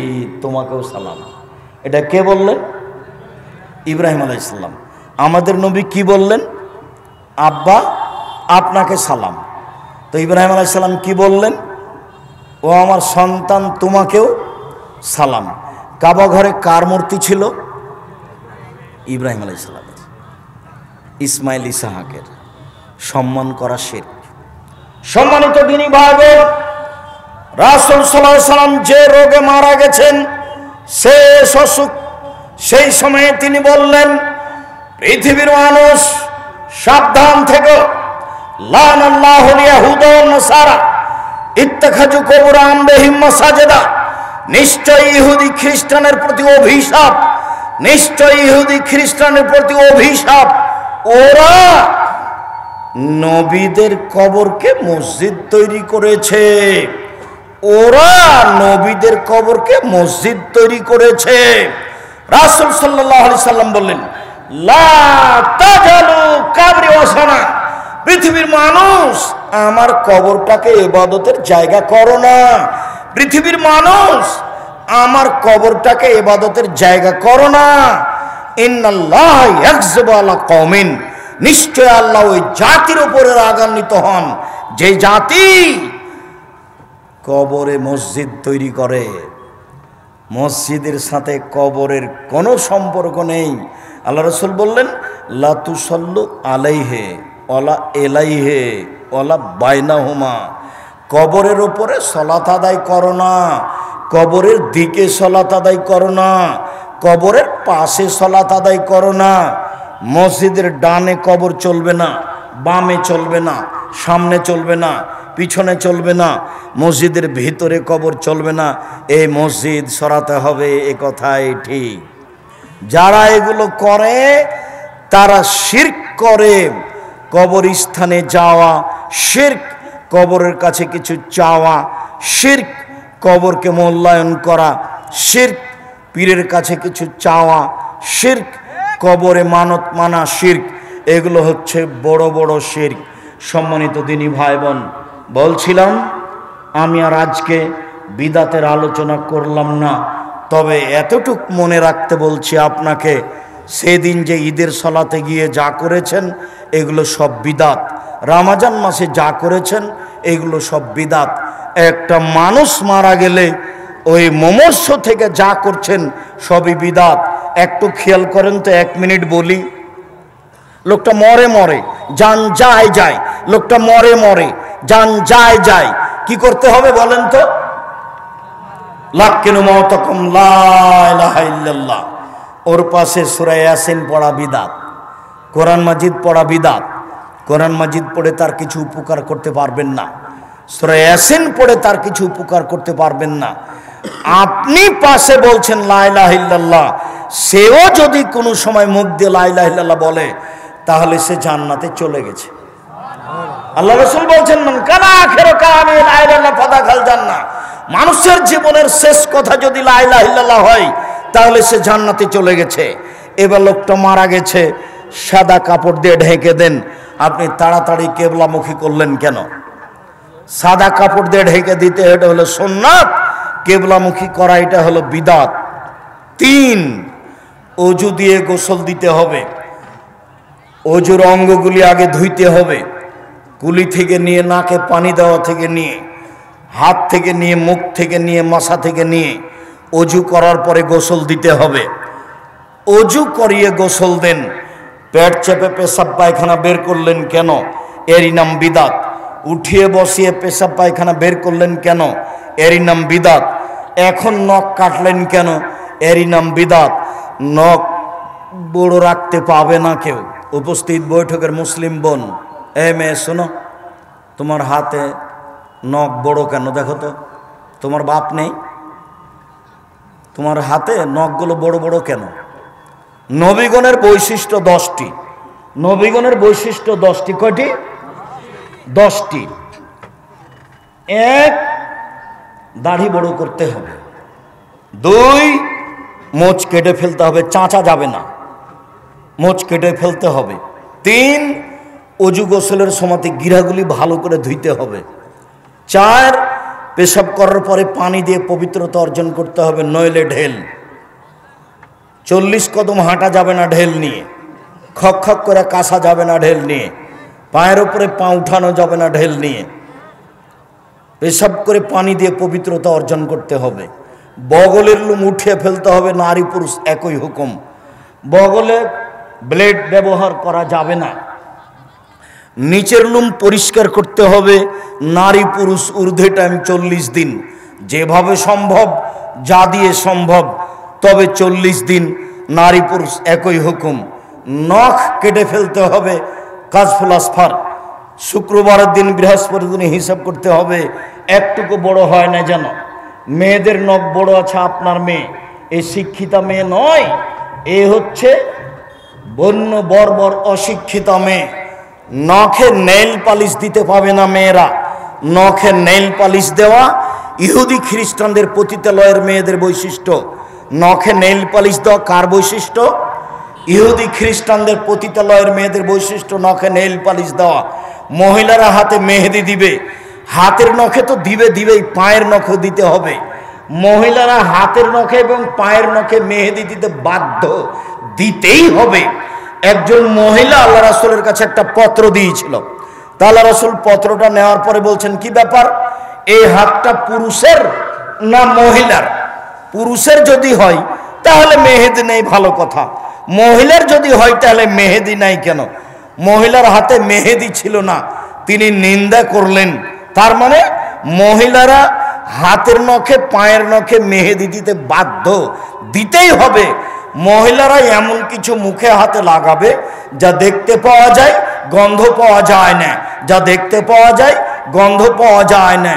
তোমাকেও সালাম। এটা কে বললেন? ইব্রাহিম আলাইহিস সালাম। আমাদের নবী কি বললেন? আব্বা আপনাকে সালাম। তো ইব্রাহিম আলাইহিস সালাম কি বললেন? ও আমার সন্তান, তোমাকেও সালাম। কাবা ঘরে কার মূর্তি ছিল? ইব্রাহিম আলাইহিস সালামের। ইসমাইল ইসহাকের। সম্মান করা শিরক। সম্মানিত দিনী ভাই বোন, রাসূল সাল্লাল্লাহু আলাইহি সাল্লাম যে রোগে মারা গেছেন, শেষ অসুখ, সেই সময়ে তিনি বললেন, পৃথিবীর মানুষ সাবধান থেকো, লানাল্লাহুল ইয়াহুদা ওয়ান নাসারা ইত্তাখাযু কুবুর আমবিহিম মাসাজিদা। নিশ্চয় ইহুদি খ্রিস্টানের প্রতি অভিশাপ, নিশ্চয় ইহুদি খ্রিস্টানের প্রতি অভিশাপ। ওরা নবীদের কবরকে মসজিদ তৈরি করেছে, ওরা নবীদের কবরকে মসজিদ তৈরি করেছে। রাসূল সাল্লাল্লাহু আলাইহি সাল্লাম বললেন, লা তাজালু কাবরি ওয়াসানা, পৃথিবীর মানুষ আমার কবরটাকে ইবাদতের জায়গা করো না। পৃথিবীর মানুষ, আমার কবরটাকে ইবাদতের জায়গা করো না। ইন্নাল্লাহ ইয়াগযিবু আলা কওমিন, নিশ্চয় আল্লাহ ওই জাতির উপরে রাগান্বিত হন যে জাতি কবরে মসজিদ তৈরি করে। মসজিদের সাথে কবরের কোনো সম্পর্ক নেই। আল্লাহ রাসূল বললেন, লা তুসাল্লু আলাইহি ওয়ালা ইলাইহি ওয়ালা বাইনাহুমা, কবরের উপরে সালাত আদায় করো না, কবরের দিকে সালাত আদায় করো না, কবরের পাশে সালাত আদায় করো না। মসজিদের ডানে কবর চলবে না, বামে চলবে না, সামনে চলবে না, পিছনে চলবে না, মসজিদের ভিতরে কবর চলবে না। এই মসজিদ সরাতে হবে, এ কথাই ঠিক। যারা এগুলো করে তারা শিরক করে। কবরস্থানে যাওয়া শিরক, কবরের কাছে কিছু চাওয়া শিরক, কবরকে মূল্যায়ন করা শিরক, পীরের কাছে কিছু চাওয়া শিরক, কবরে মানত মানা শিরক। এগুলো হচ্ছে বড় বড় শিরক। সম্মানিত দিনী ভাই বোন, বলছিলাম আমি আর আজকে বিদাতের আলোচনা করলাম না, তবে এতটুক মনে রাখতে বলছি আপনাকে, সেদিন যে ঈদের সালাতে গিয়ে যা করেছেন এগুলো সব বিদাত। রমজান মাসে যা করেছেন এগুলো সব বিদাত। একটা মানুষ মারা গেলে ওই মমর্ষ থেকে যা করছেন সবই বিদাত। একটু খেয়াল করেন তো, 1 মিনিট বলি। লোকটা মরে মরে জান যায় যায়, লোকটা মরে মরে জান যায় যায়, কি করতে হবে বলেন তো? লাক্কিনু মাউতাকুম লা ইলাহা ইল্লাল্লাহ। ওর পাশে সূরা ইয়াসিন পড়া বিদাত, কোরআন মাজিদ পড়া বিদাত। কোরআন মাজিদ পড়ে তার কিছু উপকার করতে পারবেন না, সূরা ইয়াসিন পড়ে তার কিছু উপকার করতে পারবেন না। আপনি পাশে বলছেন লা ইলাহা ইল্লাল্লাহ, সেও যদি কোনো সময় মুখ দিয়ে লা ইলাহা ইল্লাল্লাহ বলে তাহলে সে জান্নাতে চলে গেছে। আল্লাহ রাসূল বলছেন, মান কানা আখিরু কালামি লা ইলাহা ইল্লাল্লাহ ফাদাখাল জান্নাহ। মানুষের জীবনের শেষ কথা যদি লা ইলাহা ইল্লাল্লাহ হয় তাহলে সে জান্নাতে চলে গেছে। এবার লোকটা মারা গেছে, সাদা কাপড় দিয়ে ঢেকে দেন। আপনি তাড়াতাড়ি কেবলামুখী করলেন কেন? সাদা কাপড় দিয়ে ঢেকে দিতে এটা হলো সুন্নাত, কেবলামুখী করা এটা হলো বিদাত। 3, অজু দিয়ে গোসল দিতে হবে। অজুর অঙ্গগুলি আগে ধুইতে হবে, কুলি থেকে নিয়ে, নাকে পানি দেওয়া থেকে নিয়ে, হাত থেকে নিয়ে, মুখ থেকে নিয়ে, মাথা থেকে নিয়ে অজু করার পরে গোসল দিতে হবে। অজু করিয়ে গোসল দেন। পেট চেপে পেশাব পায়খানা বের করলেন কেন? এরই নাম বিদাত। উঠিয়ে বসিয়ে পেশাব পায়খানা বের করলেন কেন? এরই নাম বিদাত। এখন নখ কাটলেন কেন? এরই নাম বিদাত। নখ বড় রাখতে পাবে না কেউ। উপস্থিত বৈঠকের মুসলিম বোন, মেয়ে শোনো, তোমার হাতে নখ বড় কেন দেখো তো? তোমার বাপ নেই? তোমার হাতে নখগুলো বড় বড় কেন? নবীগণের বৈশিষ্ট্য 10টি। নবীগণের বৈশিষ্ট্য 10টি। কয়টি? 10টি। 1, দাড়ি বড় করতে হবে। 2, মোচ কেটে ফেলতে হবে, চাঁচা যাবে না, মোচ কেটে ফেলতে হবে। 3, অজু গোসলের সময়তে গিরাগুলি ভালো করে ধুইতে হবে। 4, পেশাব করার পরে পানি দিয়ে পবিত্রতা অর্জন করতে হবে, নইলে ঢেল। 40 কদম হাঁটা যাবে না ঢেল নিয়ে, খক খক করে কাশা যাবে না ঢেল নিয়ে, পায়ের উপরে পা উঠানো যাবে না ঢেল নিয়ে। পেশাব করে পানি দিয়ে পবিত্রতা অর্জন করতে হবে। বগলের লোম উঠিয়ে ফেলতে হবে, নারী পুরুষ একই হুকুম। বগলে ব্লেড ব্যবহার করা যাবে না। নিচের লোম পরিষ্কার করতে হবে, নারী পুরুষ ঊর্ধ্বে টাইম 40 দিন, যেভাবে সম্ভব, যা দিয়ে সম্ভব, তবে 40 দিন নারী পুরুষ একই হুকুম। নখ কেটে ফেলতে হবে, কাজফুল আসফার। শুক্রবারের দিন, বৃহস্পতির দিনে হিসাব করতে হবে একটুকু বড় হয় না যেন। মেয়েদের নখ বড় আছে, আপনার মেয়ে এই শিক্ষিতা মেয়ে নয়, এ হচ্ছে বন্য বর্বর অশিক্ষিতা মেয়ে। নখে নেইল পালিশ দিতে পাবে না মেয়েরা। নখে নেইল পালিশ দেওয়া ইহুদি খ্রিস্টানদের পতিতালয়ের মেয়েদের বৈশিষ্ট্য। নখে নেইল পালিশ দেওয়া কার বৈশিষ্ট্য? ইহুদি খ্রিস্টানদের পতিতালয়ের মেয়েদের বৈশিষ্ট্য নখে নেইল পালিশ দেওয়া। মহিলারা হাতে মেহেদি দিবে, হাতের নখে তো দিবেই, পায়ের নখও দিতে হবে। মহিলারা হাতের নখে এবং পায়ের নখে মেহেদি দিতে বাধ্য, দিতেই হবে। একজন মহিলা আল্লাহ রাসূলের কাছে একটা পত্র দিয়েছিল। তা আল্লাহ রাসূল পত্রটা নেওয়ার পরে বলছেন, কি ব্যাপার, এই হাতটা পুরুষের না মহিলার? পুরুষের যদি হয় তাহলে মেহেদি নেই, ভালো কথা। মহিলার যদি হয় তাহলে মেহেদি নাই কেন? মহিলার হাতে মেহেদি ছিল না, তিনি নিন্দা করলেন। তার মানে মহিলারা হাতের নখে পায়ের নখে মেহেদি দিতে বাধ্য, দিতেই হবে। মহিলারা এমন কিছু মুখে হাতে লাগাবে যা দেখতে পাওয়া যায়, গন্ধ পাওয়া যায় না, যা দেখতে পাওয়া যায়, গন্ধ পাওয়া যায় না।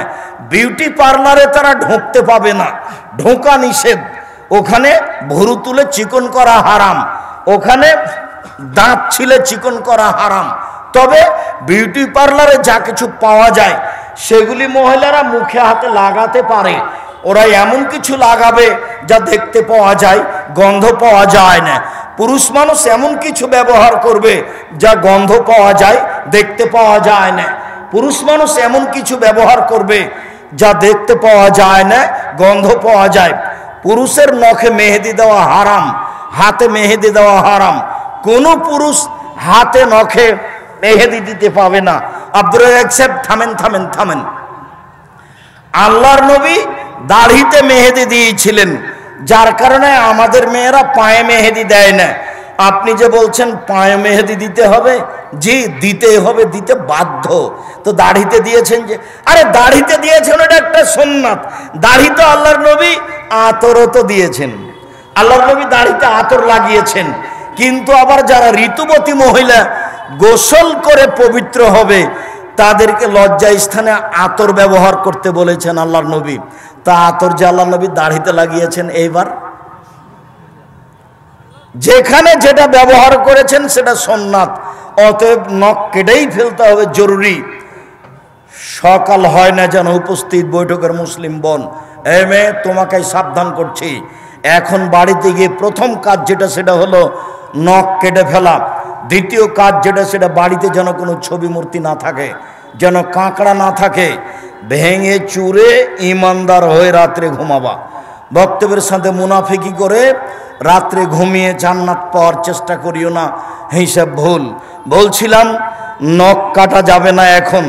বিউটি পার্লারে তারা ঢুকতে পাবে না, ঢোকা নিষেধ। ওখানে ভুরু তুলে চিকন করা হারাম, ওখানে দাঁত ছিলে চিকন করা হারাম। তবে বিউটি পার্লারে যা কিছু পাওয়া যায় সেগুলি মহিলারা মুখে হাতে লাগাতে পারে। ওরা এমন কিছু লাগাবে যা দেখতে পাওয়া যায়, গন্ধ পাওয়া যায় না। পুরুষ মানুষ এমন কিছু ব্যবহার করবে যা গন্ধ পাওয়া যায়, দেখতে পাওয়া যায় না। পুরুষ মানুষ এমন কিছু ব্যবহার করবে যা দেখতে পাওয়া যায় না, গন্ধ পাওয়া যায়। পুরুষের নখে মেহেদি দেওয়া হারাম, হাতে মেহেদি দেওয়া হারাম। কোন পুরুষ হাতে নখে মেহেদি দিতে পাবে না। আব্দুর রাজ্জাক সাহেব, থামেন। আল্লাহর নবী দাড়িতে মেহেদি দিয়েছিলেন, যার কারণে আমাদের মেয়েরা পায়ে মেহেদি দেয় না। আপনি যে বলছেন পায়ে মেহেদি দিতে হবে, জি দিতেই হবে, দিতে বাধ্য। তো দাড়িতে দিয়েছেন যে, আরে দাড়িতে দিয়েছেন ওটা একটা সুন্নাত। দাড়ি তো আল্লাহর নবী আতরও তো দিয়েছেন, আল্লাহর নবী দাড়িতে আতর লাগিয়েছেন। কিন্তু আবার যারা ঋতুবতী মহিলা গোসল করে পবিত্র হবে তাদেরকে লজ্জা স্থানে আতর ব্যবহার করতে বলেছেন আল্লাহর নবী। তা আতর যে আল্লাহর নবী দাড়িতে লাগিয়েছেন, এইবার যেখানে যেটা ব্যবহার করেছেন সেটা সুন্নাত, অতএব নখ কেটেই ফেলতে হবে, জরুরি। সকাল হয় না যেন উপস্থিত বৈঠকের মুসলিম বোন, এই মেয়ে তোমাকে সাবধান করছি, এখন বাড়িতে গিয়ে প্রথম কাজ যেটা সেটা হলো নখ কেটে ফেলা। দ্বিতীয় কাজ যেটা সেটা বাড়িতে যেন কোনো ছবি মূর্তি না থাকে, যেন কাঁকড়া না থাকে। ভেঙে চুরে ইমানদার হয়ে রাত্রে ঘুমাবা। বক্তব্যের সাথে মুনাফিকি করে রাত্রে ঘুমিয়ে জান্নাত পাওয়ার চেষ্টা করিও না, হিসাব ভুল। বলছিলাম নখ কাটা যাবে না এখন,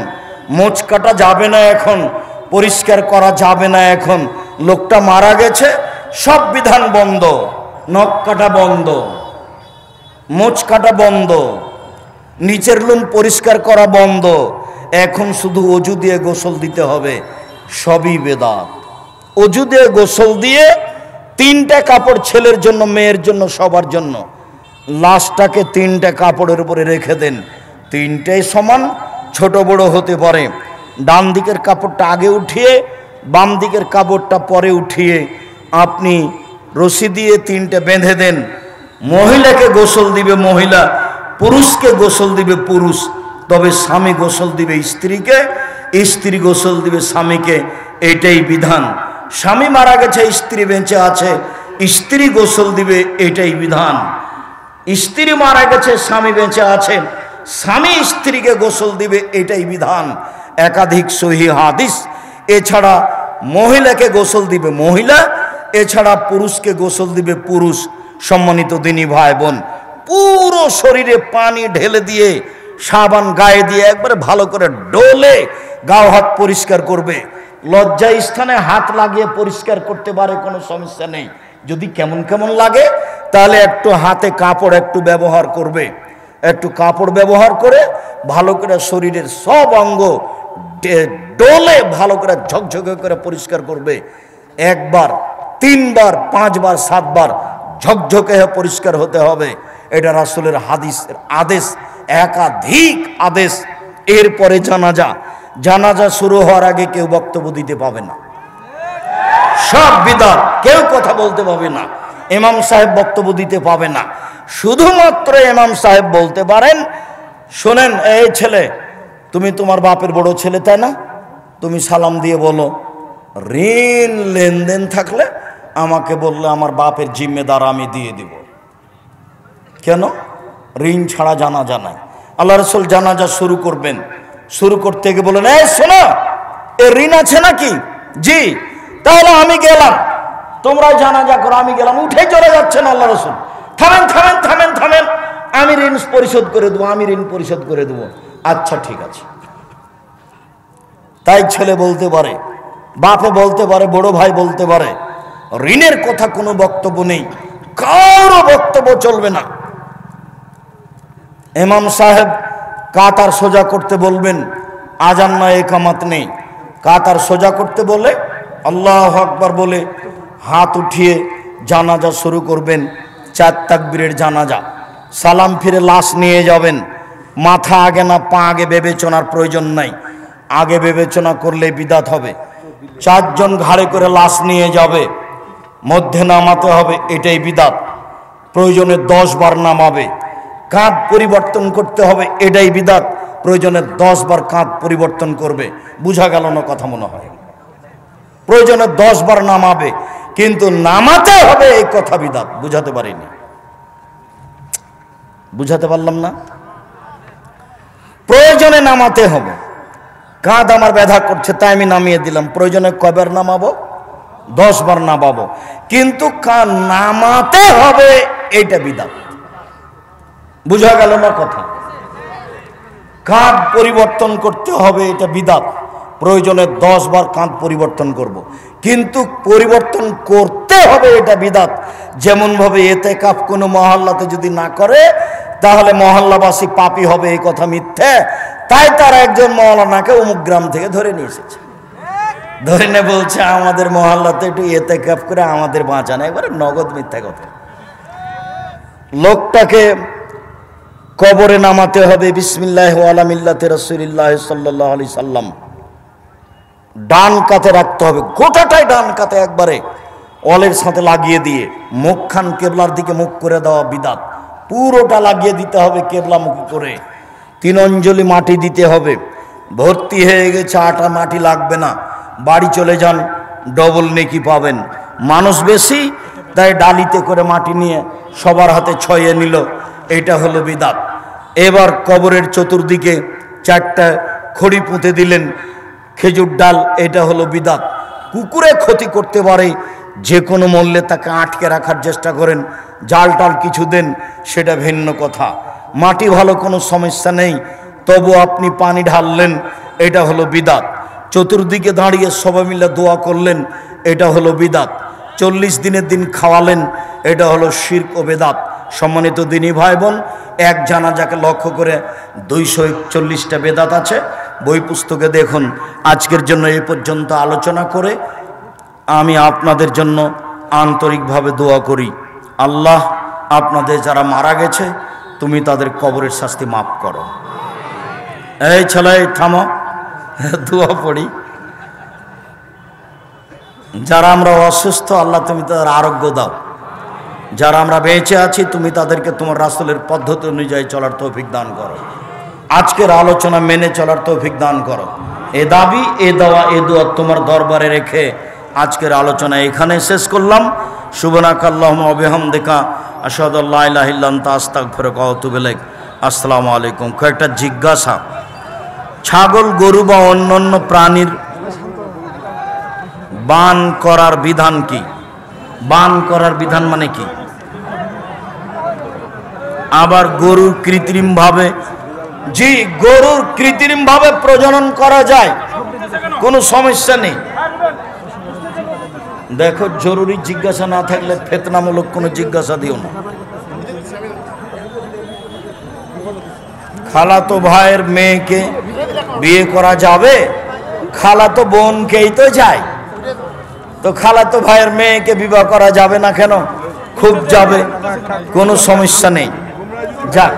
মোচ কাটা যাবে না এখন, পরিষ্কার করা যাবে না এখন। লোকটা মারা গেছে, সব বিধান বন্ধ, নখ কাটা বন্ধ, মোচ কাটা বন্ধ, নিচের লুম পরিষ্কার করা বন্ধ। এখন শুধু অজু দিয়ে গোসল দিতে হবে, সবই বেদাত। অজু দিয়ে গোসল দিয়ে তিনটা কাপড়, ছেলের জন্য, মেয়ের জন্য, সবার জন্য, লাশটাকে তিনটা কাপড়ের উপরে রেখে দেন। তিনটাই সমান, ছোট বড় হতে পারে। ডান দিকের কাপড়টা আগে উঠিয়ে, বাম দিকের কাপড়টা পরে উঠিয়ে আপনি রশি দিয়ে তিনটে বেঁধে দেন। মহিলাকে গোসল দিবে মহিলা, পুরুষকে গোসল দিবে পুরুষ। তবে স্বামী গোসল দিবে স্ত্রীকে, স্ত্রী গোসল দিবে স্বামীকে, এটাই বিধান। স্বামী মারা গেছে, স্ত্রী বেঁচে আছে, স্ত্রী গোসল দিবে, এটাই বিধান। স্ত্রী মারা গেছে, স্বামী বেঁচে আছে, স্বামী স্ত্রীকে গোসল দিবে, এটাই বিধান। একাধিক সহিহ হাদিস। এছাড়া মহিলাকে গোসল দিবে মহিলা, এছাড়া পুরুষকে গোসল দিবে পুরুষ। সম্মানিত দিনী ভাই বোন, পুরো শরীরে পানি ঢেলে দিয়ে, সাবান গায়ে দিয়ে একবারে ভালো করে ডোলে গাও হাত পরিষ্কার করবে। লজ্জা স্থানে হাত লাগিয়ে পরিষ্কার করতে পারে, কোনো সমস্যা নেই। যদি কেমন কেমন লাগে তাহলে একটু হাতে কাপড় একটু ব্যবহার করবে, একটু কাপড় ব্যবহার করে ভালো করে শরীরের সব অঙ্গ ডোলে ভালো করে ঝকঝকে করে পরিষ্কার করবে। একবার, তিনবার, পাঁচবার, সাতবার ঝকঝকে পরিষ্কার হতে হবে। এটা রাসূলের হাদিসের আদেশ, একাধিক আদেশ। এরপরে জানাজা শুরু হওয়ার আগে কেউ বক্তব্য দিতে পাবে না, সব বিদআত, কেউ কথা বলতে পাবে না। ইমাম সাহেব বক্তব্য দিতে পাবে না, শুধুমাত্র ইমাম সাহেব বলতে পারেন, শোনেন এই ছেলে, তুমি তোমার বাপের বড় ছেলে তাই না, তুমি সালাম দিয়ে বলো, ঋণ লেনদেন থাকলে আমাকে বললে আমার বাপের জিম্মেদার আমি দিয়ে দিব। কেন? ঋণ ছাড়া জানাজা নাই। আল্লাহ রাসূল জানাজা শুরু করবেন, শুরু করতে গিয়ে বলেন, এই শোনো, এ ঋণ আছে নাকি? জি। তাহলে আমি গেলাম, তোমরা জানাজা করো, আমি গেলাম। উঠে চলে যাচ্ছেন আল্লাহ রসুল। থামেন থামেন থামেন থামেন, আমি ঋণ পরিশোধ করে দেবো, আমি ঋণ পরিশোধ করে দেবো। আচ্ছা ঠিক আছে। তাই ছেলে বলতে পারে, বাপে বলতে পারে, বড় ভাই বলতে পারে, ঋণের কথা কোনো বক্তব্য নেই, কারো বক্তব্য চলবে না। ইমাম সাহেব কাতার সোজা করতে বলবেন, আজান না একামত নেই, কাতার সোজা করতে বলে আল্লাহু আকবার বলে হাত উঠিয়ে জানাজা শুরু করবেন। 4 তাকবীরের জানাজা, সালাম ফিরে লাশ নিয়ে যাবেন। মাথা আগে না পা আগে বিবেচনার প্রয়োজন নাই, আগে বিবেচনা করলে বিদাত হবে। 4 জন ঘাড়ে করে লাশ নিয়ে যাবে, মধ্যে নামাতে হবে, এটাই বিদাত। প্রয়োজনে 10 বার নামাবে। কাঁধ পরিবর্তন করতে হবে, এটাই বিদাত। প্রয়োজনে 10 বার কাঁধ পরিবর্তন করবে। বুঝা গেল না কথা? মনে হয় প্রয়োজনে 10 বার নামাবে, কিন্তু নামাতে হবে এই কথা বিদাত। বুঝাতে পারিনি, বুঝাতে পারলাম না? প্রয়োজনে নামাতে হবে। কাঁধ আমার ব্যথা করছে তাই আমি নামিয়ে দিলাম, প্রয়োজনে কয়বার নামাবো? 10 বার নামাবো, কিন্তু নামাতে হবে, এইটা বিদাত। বুঝা গেল না কথা? কাঁধ পরিবর্তন করতে হবে, এটা বিদাত। প্রয়োজনে 10 বার কাঁধ পরিবর্তন করব, কিন্তু পরিবর্তন করতে হবে, এটা বিদাত। যেমন ভাবে ইতিকাফ কোনো মহল্লাতে যদি না করে তাহলে মহল্লাবাসী পাপী হবে, এই কথা মিথ্যে। তাই তারা একজন মওলানাকে অমুক গ্রাম থেকে ধরে নিয়ে এসেছে, ধরে নিয়ে বলছে আমাদের মহল্লাতে একটু ইতিকাফ করে আমাদের বাঁচান। একবারে নগদ মিথ্যা কথা। লোকটাকে কবরে নামাতে হবে, বিসমিল্লাহ ওয়ালা মিল্লাতে রাসূলিল্লাহ সাল্লাল্লাহু আলাইহি সাল্লাম। ডান কাতে রাখতে হবে, গোটাটাই ডান কাতে একবারে অলের সাথে লাগিয়ে দিয়ে মুখখান কেবলার দিকে মুখ করে দেওয়া বিদাত। পুরোটা লাগিয়ে দিতে হবে কেবলামুখী করে। 3 অঞ্জলি মাটি দিতে হবে। ভর্তি হয়ে গেছে, আটা মাটি লাগবে না, বাড়ি চলে যান, ডবল নেকি পাবেন। মানুষ বেশি তাই ডালিতে করে মাটি নিয়ে সবার হাতে ছয়ে নিল, এটা হলো বিদাত। এবার কবরের চতুর্দিকে 4টা খড়ি পুঁতে দিলেন, খেজুর ডাল, এটা হলো বিদাত। কুকুরে ক্ষতি করতে পারে, যে কোনো মূল্যে তাকে আটকে রাখার চেষ্টা করেন, জাল টাল কিছু দেন, সেটা ভিন্ন কথা। মাটি ভালো, কোনো সমস্যা নেই, তবু আপনি পানি ঢাললেন, এটা হলো বিদাত। চতুর্দিকে দাঁড়িয়ে সবাই মিলে দোয়া করলেন, এটা হলো বিদাত। 40 দিনের দিন খাওয়ালেন, এটা হলো শিরক ও বেদাত। সম্মানিত দিনী ভাই বোন, এক জানাজাকে লক্ষ্য করে 241টা বেদাত আছে, বই পুস্তকে দেখুন। আজকের জন্য এই পর্যন্ত আলোচনা করে আমি আপনাদের জন্য আন্তরিকভাবে দোয়া করি, আল্লাহ আপনাদের যারা মারা গেছে তুমি তাদের কবরের শাস্তি মাফ করো। এই ছেলে থামো, দোয়া পড়ি। যারা আমরা অসুস্থ আল্লাহ তুমি তাদের আরোগ্য দাও, যারা আমরা বেঁচে আছি তুমি তাদেরকে তোমার রাসূলের পদ্ধতি অনুযায়ী চলার তৌফিক দান করো। আজকের আলোচনা মেনে চলার তৌফিক দান করো। এ দাবি, এ দেওয়া, এ দোয়া তোমার দরবারে রেখে আজকের আলোচনা এখানে শেষ করলাম। সুবহানাকাল্লাহুম্মা ওয়া বিহামদিকা আশহাদু আল্লা ইলাহা ইল্লা আনতা আস্তাগফিরুকা ওয়া আতুবু ইলাইক। আসসালামু আলাইকুম। কয়েকটা জিজ্ঞাসা, ছাগল, গরু বা অন্যান্য প্রাণীর বান করার বিধান কি? বান করার বিধান মানে কি? আবার গরুর কৃত্রিম ভাবে, জি গরুর কৃত্রিম ভাবে প্রজনন করা যায়, কোনো সমস্যা নেই। দেখো, জরুরি জিজ্ঞাসা না থাকলে ফেতনামূলক কোনো জিজ্ঞাসা দিও না। খালাতো ভাইয়ের মেয়েকে বিয়ে করা যাবে? খালাতো বোনকেই তো যায়, তো খালাতো ভাইয়ের মেয়েকে বিবাহ করা যাবে না কেন? খুব যাবে, কোনো সমস্যা নেই। যাক,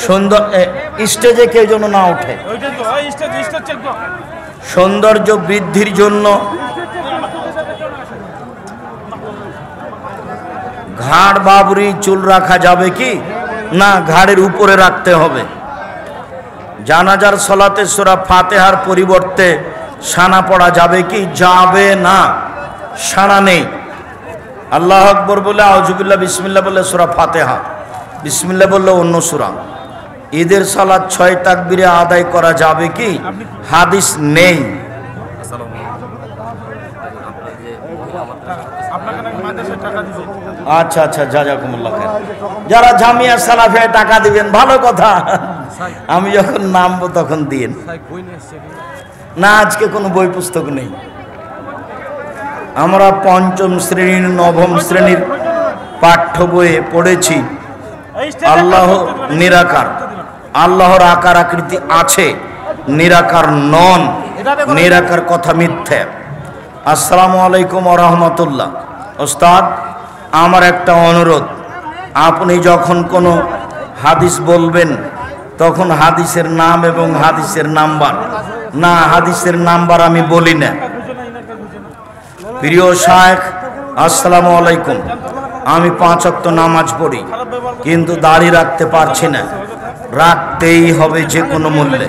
সুন্দর স্টেজে কেউ যেন না ওঠে। সৌন্দর্য বৃদ্ধির জন্য ঘাড় বাবরি চুল রাখা যাবে কি? না, ঘাড়ের উপরে রাখতে হবে। জানাজার সালাতে সূরা ফাতিহার পরিবর্তে সানা পড়া যাবে কি? যাবে না, সানা নেই। আল্লাহু আকবার বলে, আউযু বিল্লাহ, বিসমিল্লাহ বলে সূরা ফাতিহা, বিসমিল্লাহ বললে অন্য সূরা। ঈদের সালাত 6 তাকবীরে আদায় করা যাবে কি? হাদিস নেই। আচ্ছা আচ্ছা, জাযাকুমুল্লাহ খাইর। যারা জামিয়া সালাফিয়ায় টাকা দিবেন ভালো কথা, আমি যখন নামবো তখন দিন। না, আজকে কোনো বই পুস্তক নেই। আমরা পঞ্চম শ্রেণীর নবম শ্রেণীর পাঠ্য বইয়ে পড়েছি আল্লাহ নিরাকার। আল্লাহর আকার আকৃতি আছে, নিরাকার নন। নিরাকার কথা মিথ্যা। আসসালামু আলাইকুম ওয়া রাহমাতুল্লাহ। ওস্তাদ, আমার একটা অনুরোধ, আপনি যখন কোনো হাদিস বলবেন তখন হাদিসের নাম এবং হাদিসের নাম্বার, না হাদিসের নাম্বার আমি বলি না। প্রিয় শায়েখ, আসসালামু আলাইকুম। আমি 5 ওয়াক্ত নামাজ পড়ি, কিন্তু দাড়ি রাখতে পারছি না। রাখতেই হবে যে কোনো মূল্যে।